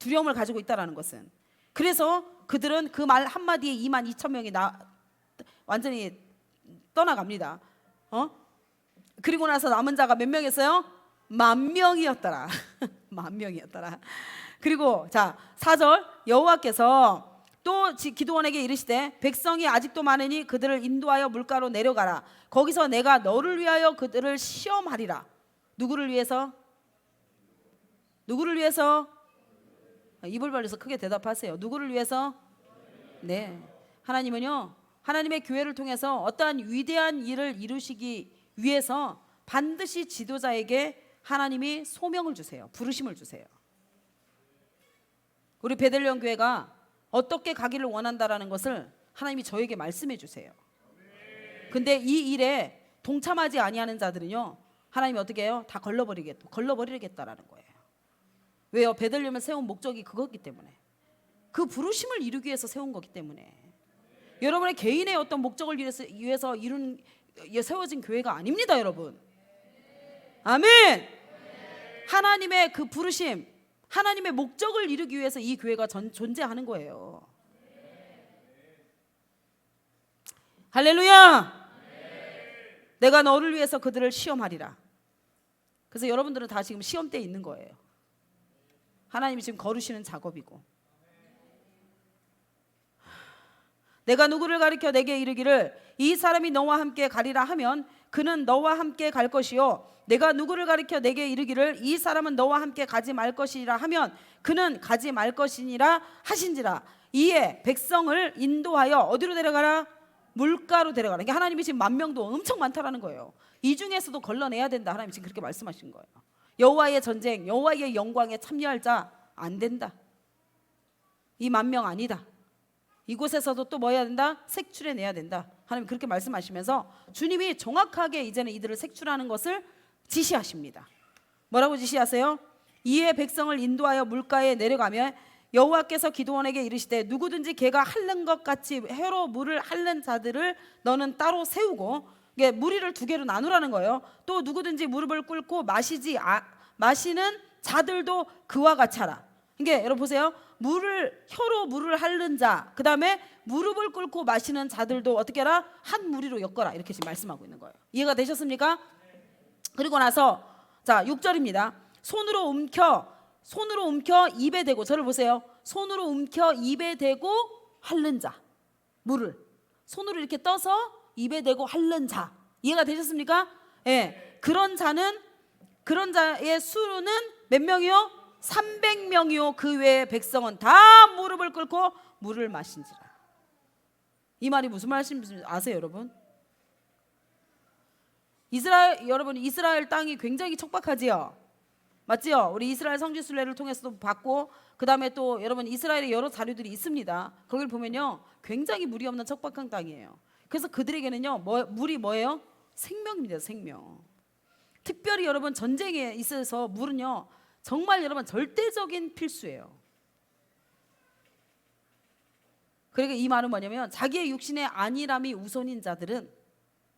두려움을 가지고 있다는 것은. 그래서 그들은 그 말 한마디에 22,000명이 완전히 떠나갑니다. 그리고 나서 남은 자가 몇 명이었어요? 10,000명이었더라. 10,000명이었더라. 그리고 자 4절. 여호와께서 또 기드온에게 이르시되 백성이 아직도 많으니 그들을 인도하여 물가로 내려가라. 거기서 내가 너를 위하여 그들을 시험하리라. 누구를 위해서? 누구를 위해서? 입을 벌려서 크게 대답하세요. 누구를 위해서? 네, 하나님은요 하나님의 교회를 통해서 어떠한 위대한 일을 이루시기 위해서 반드시 지도자에게 하나님이 소명을 주세요. 부르심을 주세요. 우리 베들레헴 교회가 어떻게 가기를 원한다라는 것을 하나님이 저에게 말씀해 주세요. 근데 이 일에 동참하지 아니하는 자들은요 하나님이 어떻게 해요? 다 걸러버리겠다라는 거예요. 왜요? 베들레헴을 세운 목적이 그거기 때문에, 그 부르심을 이루기 위해서 세운 거기 때문에. 여러분의 개인의 어떤 목적을 위해서 세워진 교회가 아닙니다, 여러분. 아멘. 하나님의 그 부르심, 하나님의 목적을 이루기 위해서 이 교회가 존재하는 거예요. 할렐루야. 내가 너를 위해서 그들을 시험하리라. 그래서 여러분들은 다 지금 시험대에 있는 거예요. 하나님이 지금 거르시는 작업이고. 내가 누구를 가리켜 내게 이르기를 이 사람이 너와 함께 가리라 하면 그는 너와 함께 갈 것이요, 내가 누구를 가리켜 내게 이르기를 이 사람은 너와 함께 가지 말 것이라 하면 그는 가지 말 것이니라 하신지라. 이에 백성을 인도하여 어디로 데려가라? 물가로 데려가라. 그러니까 하나님이 지금 10,000명도 엄청 많다라는 거예요. 이 중에서도 걸러내야 된다. 하나님이 지금 그렇게 말씀하신 거예요. 여호와의 전쟁, 여호와의 영광에 참여할 자 안 된다. 이 10,000명 아니다. 이곳에서도 또 뭐 해야 된다? 색출해내야 된다. 하나님 그렇게 말씀하시면서 주님이 정확하게 이제는 이들을 색출하는 것을 지시하십니다. 뭐라고 지시하세요? 이에 백성을 인도하여 물가에 내려가며 여호와께서 기드온에게 이르시되 누구든지 개가 핥는 것 같이 혀로 물을 핥는 자들을 너는 따로 세우고, 이게 무리를 두 개로 나누라는 거예요. 또 누구든지 무릎을 꿇고 마시는 자들도 그와 같이 하라. 이게 여러분 보세요. 혀로 물을 핥는 자, 그 다음에 무릎을 꿇고 마시는 자들도 어떻게 하라? 한 무리로 엮어라. 이렇게 지금 말씀하고 있는 거예요. 이해가 되셨습니까? 그리고 나서 자 6절입니다. 손으로 움켜 입에 대고, 저를 보세요. 손으로 움켜 입에 대고 핥는 자, 물을 손으로 이렇게 떠서 입에 대고 핥는 자. 이해가 되셨습니까? 예. 그런 자의 수는 몇 명이요? 300명이요. 그 외의 백성은 다 무릎을 꿇고 물을 마신지라. 이 말이 무슨 말씀인지 아세요, 여러분? 이스라엘 땅이 굉장히 척박하지요. 맞지요? 우리 이스라엘 성지순례를 통해서도 봤고, 그 다음에 또 여러분 이스라엘의 여러 자료들이 있습니다. 거길 보면요 굉장히 물이 없는 척박한 땅이에요. 그래서 그들에게는요 물이 뭐예요? 생명입니다. 생명. 특별히 여러분 전쟁에 있어서 물은요 정말 여러분 절대적인 필수예요. 그러니까 이 말은 뭐냐면 자기의 육신의 안일함이 우선인 자들은,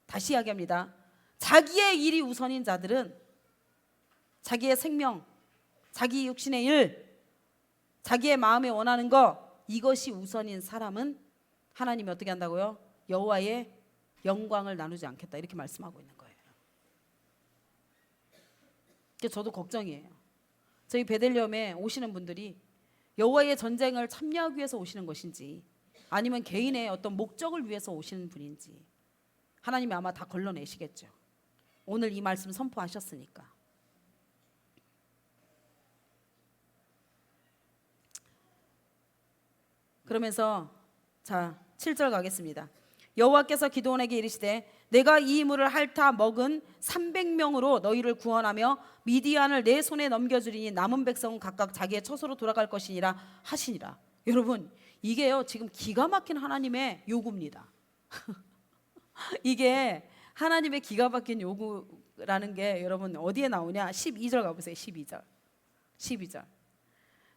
다시 이야기합니다. 자기의 일이 우선인 자들은 자기의 생명, 자기 육신의 일, 자기의 마음에 원하는 거, 이것이 우선인 사람은 하나님이 어떻게 한다고요? 여호와의 영광을 나누지 않겠다, 이렇게 말씀하고 있는 거예요. 그래서 저도 걱정이에요. 저희 베들레헴에 오시는 분들이 여호와의 전쟁을 참여하기 위해서 오시는 것인지 아니면 개인의 어떤 목적을 위해서 오시는 분인지 하나님이 아마 다 걸러내시겠죠. 오늘 이 말씀 선포하셨으니까. 그러면서 자 7절 가겠습니다. 여호와께서 기드온에게 이르시되 내가 이 물을 핥아 먹은 300명으로 너희를 구원하며 미디안을 내 손에 넘겨주리니 남은 백성은 각각 자기의 처소로 돌아갈 것이니라 하시니라. 여러분 이게요 지금 기가 막힌 하나님의 요구입니다. 이게 하나님의 기가 막힌 요구라는 게 여러분 어디에 나오냐? 12절 가보세요. 12절.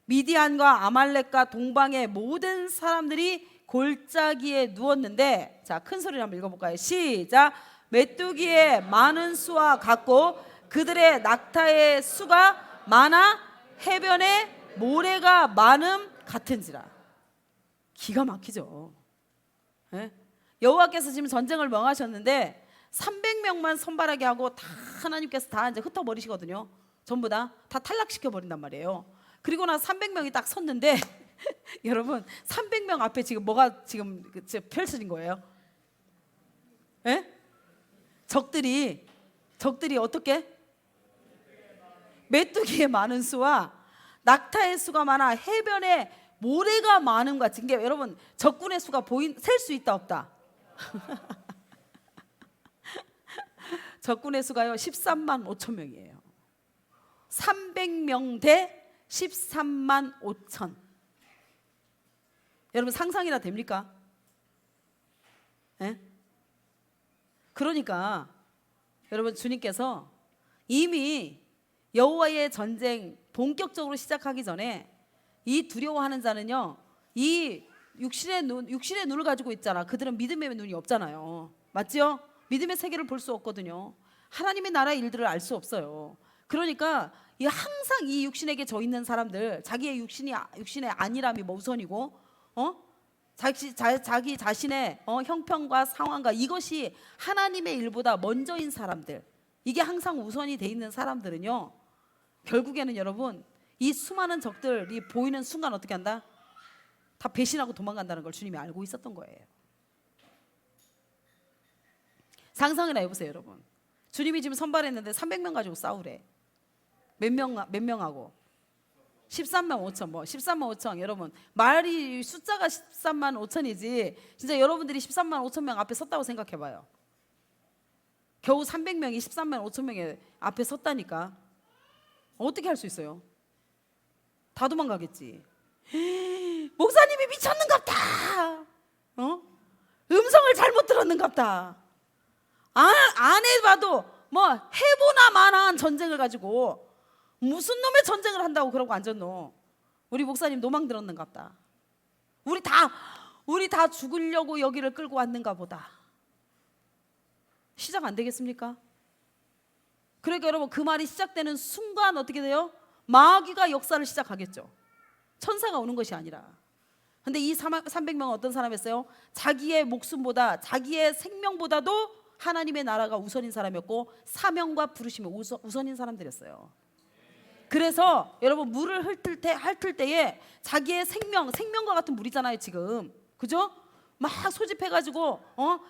미디안과 아말렉과 동방의 모든 사람들이 골짜기에 누웠는데, 자 큰 소리로 한번 읽어볼까요? 시작. 메뚜기의 많은 수와 같고 그들의 낙타의 수가 많아 해변에 모래가 많음 같은지라. 기가 막히죠. 예? 여호와께서 지금 전쟁을 명하셨는데 300명만 선발하게 하고 다 하나님께서 다 이제 흩어버리시거든요. 전부 다 탈락시켜 버린단 말이에요. 그리고 나 300명이 딱 섰는데 여러분 300명 앞에 지금 뭐가 지금 펼쳐진 거예요? 예? 적들이 어떻게? 메뚜기의 많은 수와 낙타의 수가 많아 해변에 모래가 많은 것 같은 게, 여러분 적군의 수가 셀 수 있다 없다? 적군의 수가요 13만 5천 명이에요. 300명 대 13만 5천. 여러분 상상이나 됩니까? 예? 그러니까 여러분 주님께서 이미 여호와의 전쟁 본격적으로 시작하기 전에 이 두려워하는 자는요 이 육신의 눈을 가지고 있잖아. 그들은 믿음의 눈이 없잖아요. 맞죠? 믿음의 세계를 볼 수 없거든요. 하나님의 나라의 일들을 알 수 없어요. 그러니까 항상 이 육신에게 져 있는 사람들, 자기의 육신의 안일함이 우선이고, 자기 자신의 형편과 상황과 이것이 하나님의 일보다 먼저인 사람들, 이게 항상 우선이 돼 있는 사람들은요 결국에는 여러분 이 수많은 적들이 보이는 순간 어떻게 한다? 다 배신하고 도망간다는 걸 주님이 알고 있었던 거예요. 상상이나 해보세요 여러분. 주님이 지금 선발했는데 300명 가지고 싸우래. 몇 명하고? 13만 5천. 13만 5천. 여러분 말이 숫자가 13만 5천이지 진짜 여러분들이 13만 5천 명 앞에 섰다고 생각해봐요. 겨우 300명이 13만 5천 명의 앞에 섰다니까. 어떻게 할 수 있어요? 다 도망가겠지. 목사님이 미쳤는갑다. 음성을 잘못 들었는갑다. 안 해봐도 해보나 마나한 전쟁을 가지고 무슨 놈의 전쟁을 한다고 그러고 앉았노? 우리 목사님 노망 들었는가 보다. 우리 다 죽으려고 여기를 끌고 왔는가 보다. 시작 안 되겠습니까? 그러니까 여러분 그 말이 시작되는 순간 어떻게 돼요? 마귀가 역사를 시작하겠죠. 천사가 오는 것이 아니라. 근데 이 300명은 어떤 사람이었어요? 자기의 목숨보다 자기의 생명보다도 하나님의 나라가 우선인 사람이었고 사명과 부르심이 우선인 사람들이었어요. 그래서 여러분 물을 핥을 때에 자기의 생명과 같은 물이잖아요 지금. 그죠? 막 소집해가지고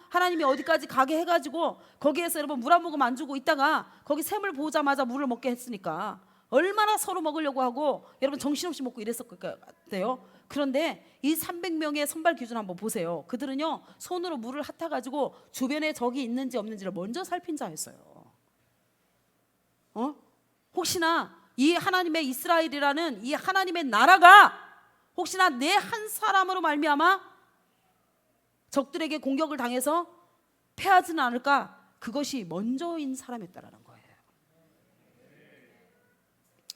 하나님이 어디까지 가게 해가지고 거기에서 여러분 물 한 모금 안 주고 있다가 거기 샘을 보자마자 물을 먹게 했으니까 얼마나 서로 먹으려고 하고 여러분 정신없이 먹고 이랬을 것 같아요. 그런데 이 300명의 선발 기준 한번 보세요. 그들은요 손으로 물을 핥아가지고 주변에 적이 있는지 없는지를 먼저 살핀 자였어요. 혹시나 이 하나님의 이스라엘이라는 이 하나님의 나라가 혹시나 내 한 사람으로 말미암아 적들에게 공격을 당해서 패하지는 않을까? 그것이 먼저인 사람이었다라는 거예요.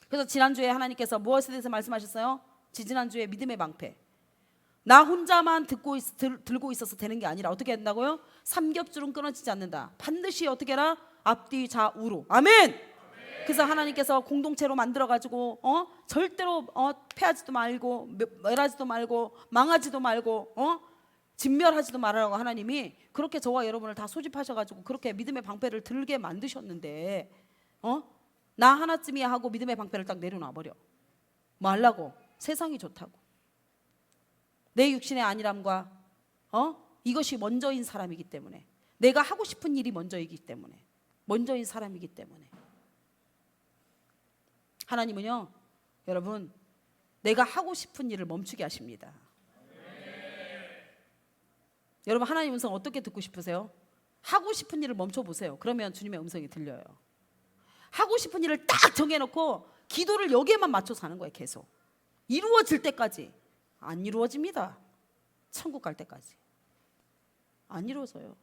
그래서 지난주에 하나님께서 무엇에 대해서 말씀하셨어요? 지지난주에 믿음의 방패. 나 혼자만 들고 있어서 되는 게 아니라 어떻게 된다고요? 삼겹줄은 끊어지지 않는다. 반드시 어떻게 해라? 앞뒤 좌우로. 아멘. 그래서 하나님께서 공동체로 만들어가지고 절대로 패하지도 말고 멸하지도 말고 망하지도 말고 진멸하지도 말라고 하나님이 그렇게 저와 여러분을 다 소집하셔가지고 그렇게 믿음의 방패를 들게 만드셨는데 나 하나쯤이야 하고 믿음의 방패를 딱 내려놔버려. 뭐 하려고? 세상이 좋다고. 내 육신의 안일함과 이것이 먼저인 사람이기 때문에 내가 하고 싶은 일이 먼저이기 때문에 먼저인 사람이기 때문에 하나님은요 여러분 내가 하고 싶은 일을 멈추게 하십니다. 여러분 하나님 음성 어떻게 듣고 싶으세요? 하고 싶은 일을 멈춰보세요. 그러면 주님의 음성이 들려요. 하고 싶은 일을 딱 정해놓고 기도를 여기에만 맞춰서 하는 거예요. 계속 이루어질 때까지. 안 이루어집니다. 천국 갈 때까지 안 이루어져요.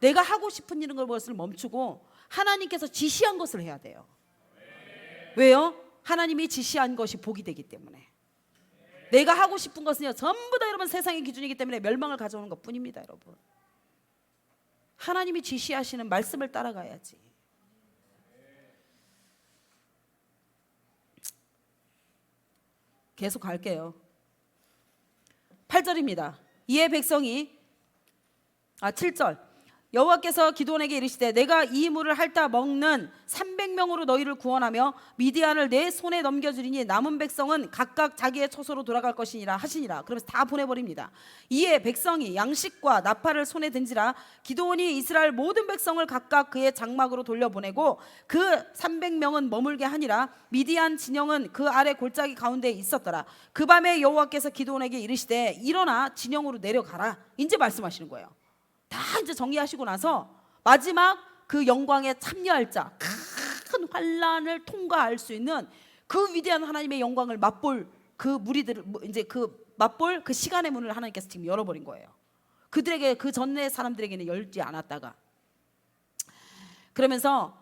내가 하고 싶은 일인 것을 멈추고 하나님께서 지시한 것을 해야 돼요. 왜요? 하나님이 지시한 것이 복이 되기 때문에. 내가 하고 싶은 것은요 전부 다 여러분 세상의 기준이기 때문에 멸망을 가져오는 것뿐입니다. 여러분 하나님이 지시하시는 말씀을 따라가야지. 계속 갈게요. 8절입니다. 이에 백성이 7절 여호와께서 기드온에게 이르시되 내가 이 물을 핥아 먹는 300명으로 너희를 구원하며 미디안을 내 손에 넘겨주리니 남은 백성은 각각 자기의 처소로 돌아갈 것이니라 하시니라. 그러면서 다 보내버립니다. 이에 백성이 양식과 나팔을 손에 든지라 기드온이 이스라엘 모든 백성을 각각 그의 장막으로 돌려보내고 그 300명은 머물게 하니라. 미디안 진영은 그 아래 골짜기 가운데 있었더라. 그 밤에 여호와께서 기드온에게 이르시되 일어나 진영으로 내려가라. 이제 말씀하시는 거예요. 다 이제 정리하시고 나서 마지막 그 영광에 참여할 자, 큰 환란을 통과할 수 있는 그 위대한 하나님의 영광을 맛볼 그 무리들 이제 그 맛볼 그 시간의 문을 하나님께서 지금 열어버린 거예요. 그들에게 그 전에 사람들에게는 열지 않았다가 그러면서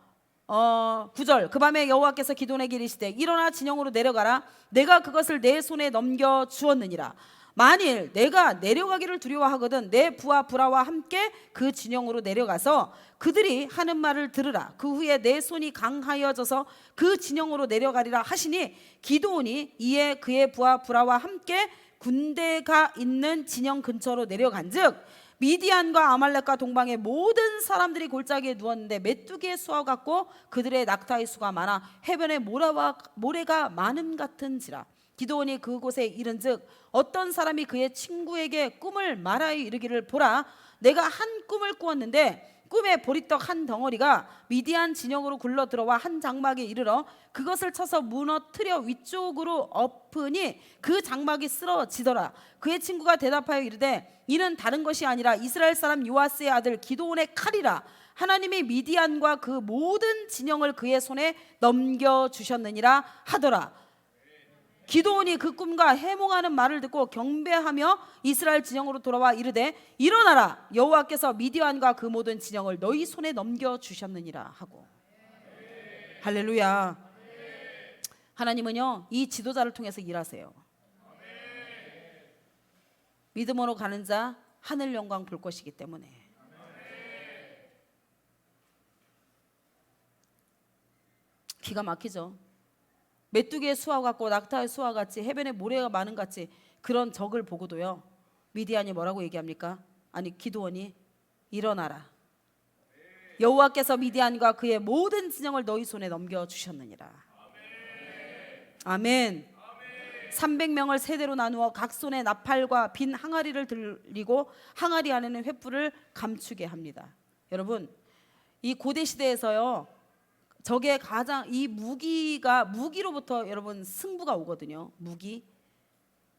9절 그 밤에 여호와께서 기드온에게 이르시되 일어나 진영으로 내려가라. 내가 그것을 내 손에 넘겨 주었느니라. 만일 내가 내려가기를 두려워하거든 내 부하 브라와 함께 그 진영으로 내려가서 그들이 하는 말을 들으라. 그 후에 내 손이 강하여져서 그 진영으로 내려가리라 하시니 기드온이 이에 그의 부하 브라와 함께 군대가 있는 진영 근처로 내려간즉 미디안과 아말렉과 동방의 모든 사람들이 골짜기에 누웠는데 메뚜기의 수와 같고 그들의 낙타의 수가 많아 해변에 모래가 많음 같은지라. 기드온이 그곳에 이른즉 어떤 사람이 그의 친구에게 꿈을 말하여 이르기를 보라 내가 한 꿈을 꾸었는데 꿈에 보리떡 한 덩어리가 미디안 진영으로 굴러 들어와 한 장막에 이르러 그것을 쳐서 무너뜨려 위쪽으로 엎으니 그 장막이 쓰러지더라. 그의 친구가 대답하여 이르되 이는 다른 것이 아니라 이스라엘 사람 요아스의 아들 기드온의 칼이라. 하나님이 미디안과 그 모든 진영을 그의 손에 넘겨주셨느니라 하더라. 기드온이 그 꿈과 해몽하는 말을 듣고 경배하며 이스라엘 진영으로 돌아와 이르되 일어나라 여호와께서 미디안과 그 모든 진영을 너희 손에 넘겨주셨느니라 하고. 할렐루야. 하나님은요 이 지도자를 통해서 일하세요. 믿음으로 가는 자 하늘 영광 볼 것이기 때문에. 기가 막히죠. 메뚜기의 수와 같고 낙타의 수와 같이 해변에 모래가 많은 같이 그런 적을 보고도요, 미디안이 뭐라고 얘기합니까? 아니 기드온이 일어나라, 여호와께서 미디안과 그의 모든 진영을 너희 손에 넘겨주셨느니라. 아멘. 300명을 세대로 나누어 각 손에 나팔과 빈 항아리를 들리고 항아리 안에는 횃불을 감추게 합니다. 여러분, 이 고대 시대에서요, 적의 가장 이 무기로부터 여러분 승부가 오거든요. 무기,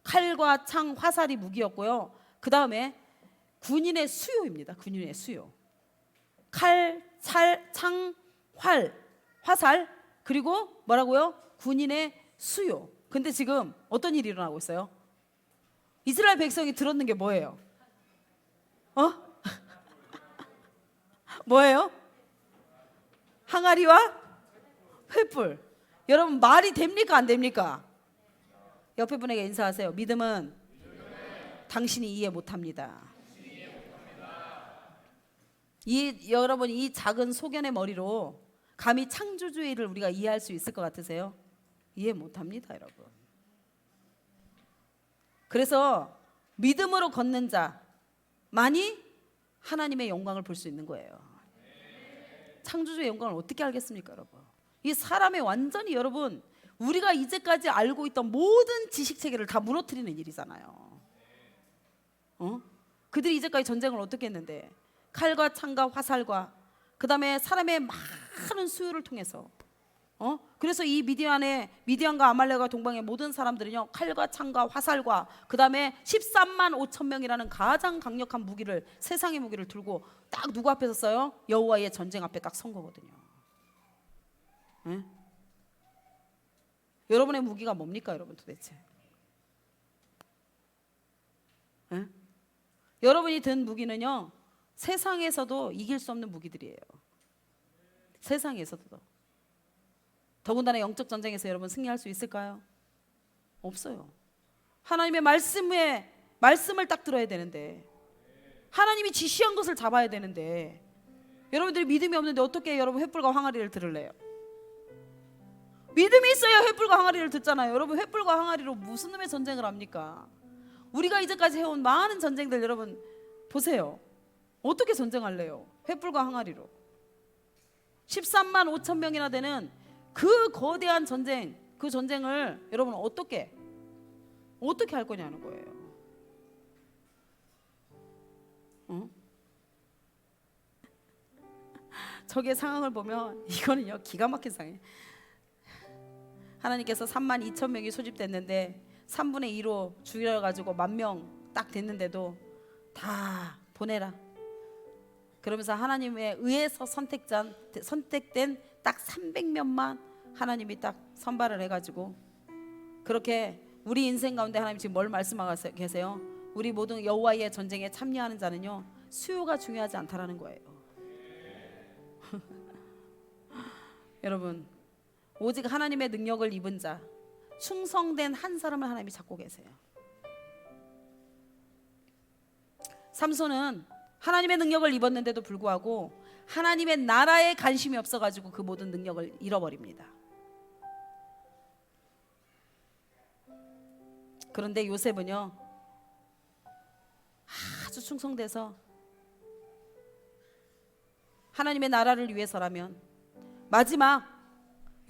칼과 창, 화살이 무기였고요. 그 다음에 군인의 수요입니다. 군인의 수요. 칼, 창, 화살, 그리고 뭐라고요? 군인의 수요. 근데 지금 어떤 일이 일어나고 있어요? 이스라엘 백성이 들었는 게 뭐예요? 뭐예요? 항아리와 횃불. 여러분, 말이 됩니까 안 됩니까? 옆에 분에게 인사하세요. 믿음은 당신이 이해 못합니다. 여러분, 이 작은 소견의 머리로 감히 창조주의를 우리가 이해할 수 있을 것 같으세요? 이해 못합니다, 여러분. 그래서 믿음으로 걷는 자만이 하나님의 영광을 볼 수 있는 거예요. 창조주의 영광을 어떻게 알겠습니까, 여러분? 이 사람의 완전히 여러분, 우리가 이제까지 알고 있던 모든 지식 체계를 다 무너뜨리는 일이잖아요. 그들이 이제까지 전쟁을 어떻게 했는데, 칼과 창과 화살과 그 다음에 사람의 많은 수요를 통해서, 그래서 이 미디안과 아말렉과 동방의 모든 사람들은요, 칼과 창과 화살과 그 다음에 13만 5천 명이라는 가장 강력한 무기를, 세상의 무기를 들고 딱 누구 앞에 섰어요? 여호와의 전쟁 앞에 딱 선 거거든요. 여러분의 무기가 뭡니까, 여러분 도대체? 여러분이 든 무기는요, 세상에서도 이길 수 없는 무기들이에요. 세상에서도. 더군다나 영적 전쟁에서 여러분 승리할 수 있을까요? 없어요. 하나님의 말씀을 딱 들어야 되는데, 하나님이 지시한 것을 잡아야 되는데, 여러분들이 믿음이 없는데 어떻게 여러분 횃불과 항아리를 들을래요? 믿음이 있어야 횃불과 항아리를 듣잖아요. 여러분, 횃불과 항아리로 무슨 놈의 전쟁을 합니까? 우리가 이제까지 해온 많은 전쟁들 여러분 보세요. 어떻게 전쟁할래요? 횃불과 항아리로. 13만 5천 명이나 되는 그 거대한 전쟁, 그 전쟁을 여러분 어떻게 할 거냐는 거예요. 적의 상황을 보면 이거는요, 기가 막힌 상황이에요. 하나님께서 3만 2천 명이 소집됐는데 3분의 2로 줄여가지고 10,000명 딱 됐는데도 다 보내라. 그러면서 하나님의 의해서 선택된 딱 300명만 하나님이 딱 선발을 해가지고, 그렇게 우리 인생 가운데 하나님 지금 뭘 말씀하고 계세요? 우리 모든 여호와의 전쟁에 참여하는 자는요, 수요가 중요하지 않다라는 거예요. 여러분, 오직 하나님의 능력을 입은 자, 충성된 한 사람을 하나님이 찾고 계세요. 삼손은 하나님의 능력을 입었는데도 불구하고 하나님의 나라에 관심이 없어가지고 그 모든 능력을 잃어버립니다. 그런데 요셉은요, 아주 충성돼서 하나님의 나라를 위해서라면 마지막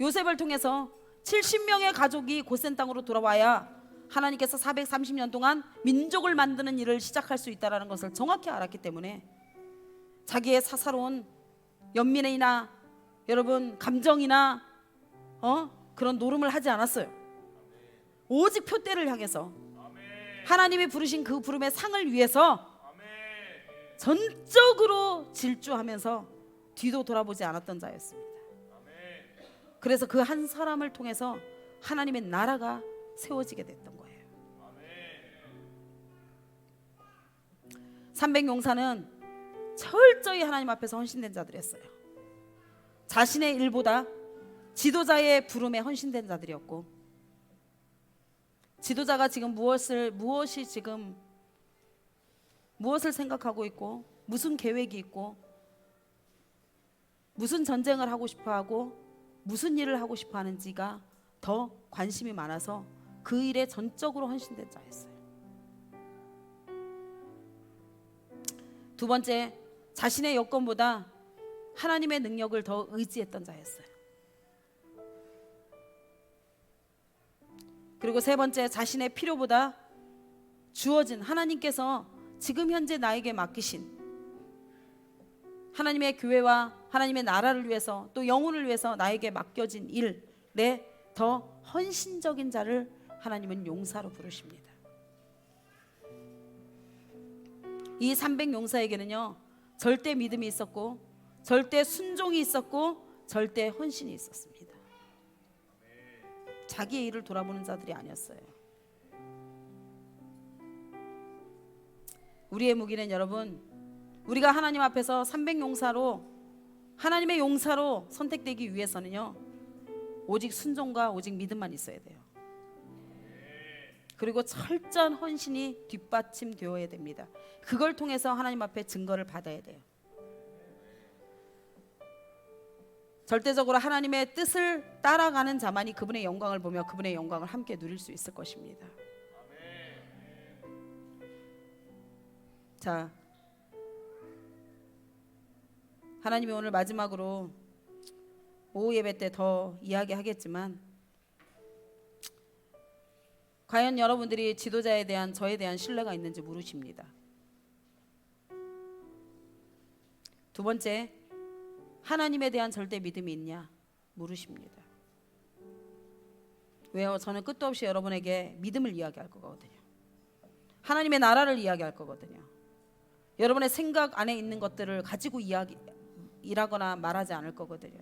요셉을 통해서 70명의 가족이 고센 땅으로 돌아와야 하나님께서 430년 동안 민족을 만드는 일을 시작할 수 있다는 것을 정확히 알았기 때문에 자기의 사사로운 연민이나 여러분 감정이나 그런 노름을 하지 않았어요. 오직 표대를 향해서 하나님이 부르신 그 부름의 상을 위해서 전적으로 질주하면서 뒤도 돌아보지 않았던 자였습니다. 그래서 그 한 사람을 통해서 하나님의 나라가 세워지게 됐던 거예요. 300용사는 철저히 하나님 앞에서 헌신된 자들이었어요. 자신의 일보다 지도자의 부름에 헌신된 자들이었고, 지도자가 지금 무엇이 지금 무엇을 생각하고 있고 무슨 계획이 있고 무슨 전쟁을 하고 싶어 하고 무슨 일을 하고 싶어 하는지가 더 관심이 많아서 그 일에 전적으로 헌신된 자였어요. 두 번째, 자신의 여건보다 하나님의 능력을 더 의지했던 자였어요. 그리고 세 번째, 자신의 필요보다 주어진 하나님께서 지금 현재 나에게 맡기신 하나님의 교회와 하나님의 나라를 위해서 또 영혼을 위해서 나에게 맡겨진 일에 더 헌신적인 자를 하나님은 용사로 부르십니다. 이 300용사에게는요 절대 믿음이 있었고 절대 순종이 있었고 절대 헌신이 있었습니다. 자기의 일을 돌아보는 자들이 아니었어요. 우리의 무기는 여러분, 우리가 하나님 앞에서 300용사로 하나님의 용사로 선택되기 위해서는요 오직 순종과 오직 믿음만 있어야 돼요. 그리고 철저한 헌신이 뒷받침되어야 됩니다. 그걸 통해서 하나님 앞에 증거를 받아야 돼요. 절대적으로 하나님의 뜻을 따라가는 자만이 그분의 영광을 보며 그분의 영광을 함께 누릴 수 있을 것입니다. 자, 하나님이 오늘 마지막으로 오후 예배 때 더 이야기하겠지만 과연 여러분들이 지도자에 대한 저에 대한 신뢰가 있는지 물으십니다. 두 번째, 하나님에 대한 절대 믿음이 있냐 물으십니다. 왜요? 저는 끝도 없이 여러분에게 믿음을 이야기할 거거든요. 하나님의 나라를 이야기할 거거든요. 여러분의 생각 안에 있는 것들을 가지고 일하거나 말하지 않을 거거든요.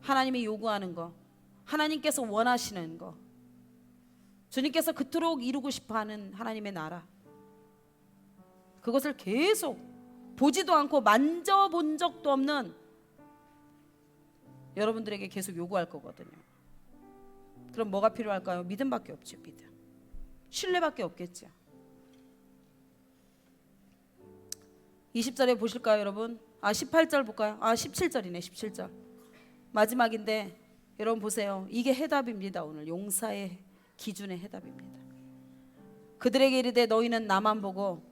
하나님이 요구하는 거, 하나님께서 원하시는 거, 주님께서 그토록 이루고 싶어하는 하나님의 나라, 그것을 계속 보지도 않고 만져본 적도 없는 여러분들에게 계속 요구할 거거든요. 그럼 뭐가 필요할까요? 믿음밖에 없죠. 믿음, 신뢰밖에 없겠죠. 20절에 보실까요 여러분? 18절 볼까요? 17절이네. 17절 마지막인데 여러분 보세요. 이게 해답입니다. 오늘 용사의 기준의 해답입니다. 그들에게 이르되 너희는 나만 보고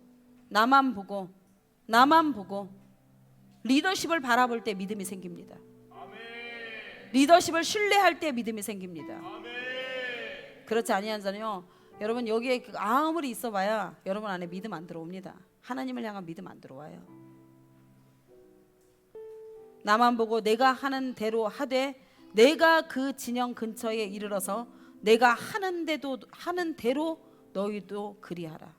리더십을 바라볼 때 믿음이 생깁니다. 리더십을 신뢰할 때 믿음이 생깁니다. 그렇지 아니한 자는요 여러분 여기에 아무리 있어봐야 여러분 안에 믿음 안 들어옵니다. 하나님을 향한 믿음 안 들어와요. 나만 보고 내가 하는 대로 하되 내가 그 진영 근처에 이르러서 내가 하는 대로 너희도 그리하라.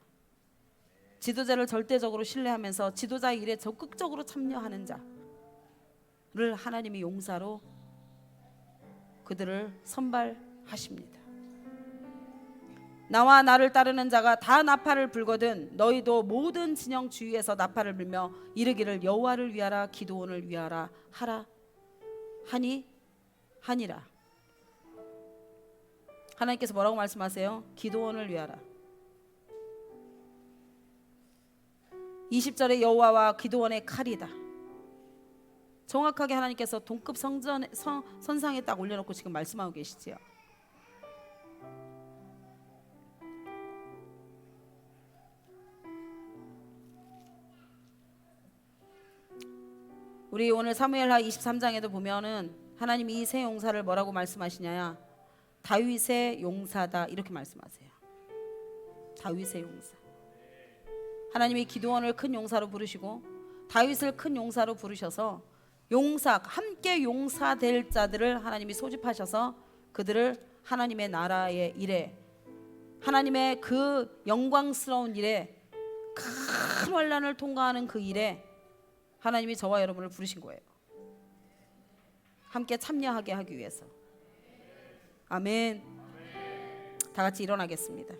지도자를 절대적으로 신뢰하면서 지도자의 일에 적극적으로 참여하는 자를 하나님이 용사로 그들을 선발하십니다. 나와 나를 따르는 자가 다 나팔을 불거든 너희도 모든 진영 주위에서 나팔을 불며 이르기를 여호와를 위하라 기드온을 위하라 하라 하니라. 하나님께서 뭐라고 말씀하세요? 기드온을 위하라. 20절에 여호와와 기드온의 칼이다. 정확하게 하나님께서 동급 선상에 딱 올려놓고 지금 말씀하고 계시지요. 우리 오늘 사무엘하 23장에도 보면은 하나님이 이 세 용사를 뭐라고 말씀하시냐? 다윗의 용사다 이렇게 말씀하세요. 다윗의 용사. 하나님이 기드온을 큰 용사로 부르시고 다윗을 큰 용사로 부르셔서 함께 용사 될 자들을 하나님이 소집하셔서 그들을 하나님의 나라의 일에, 하나님의 그 영광스러운 일에, 큰 환난을 통과하는 그 일에 하나님이 저와 여러분을 부르신 거예요. 함께 참여하게 하기 위해서. 아멘. 다 같이 일어나겠습니다.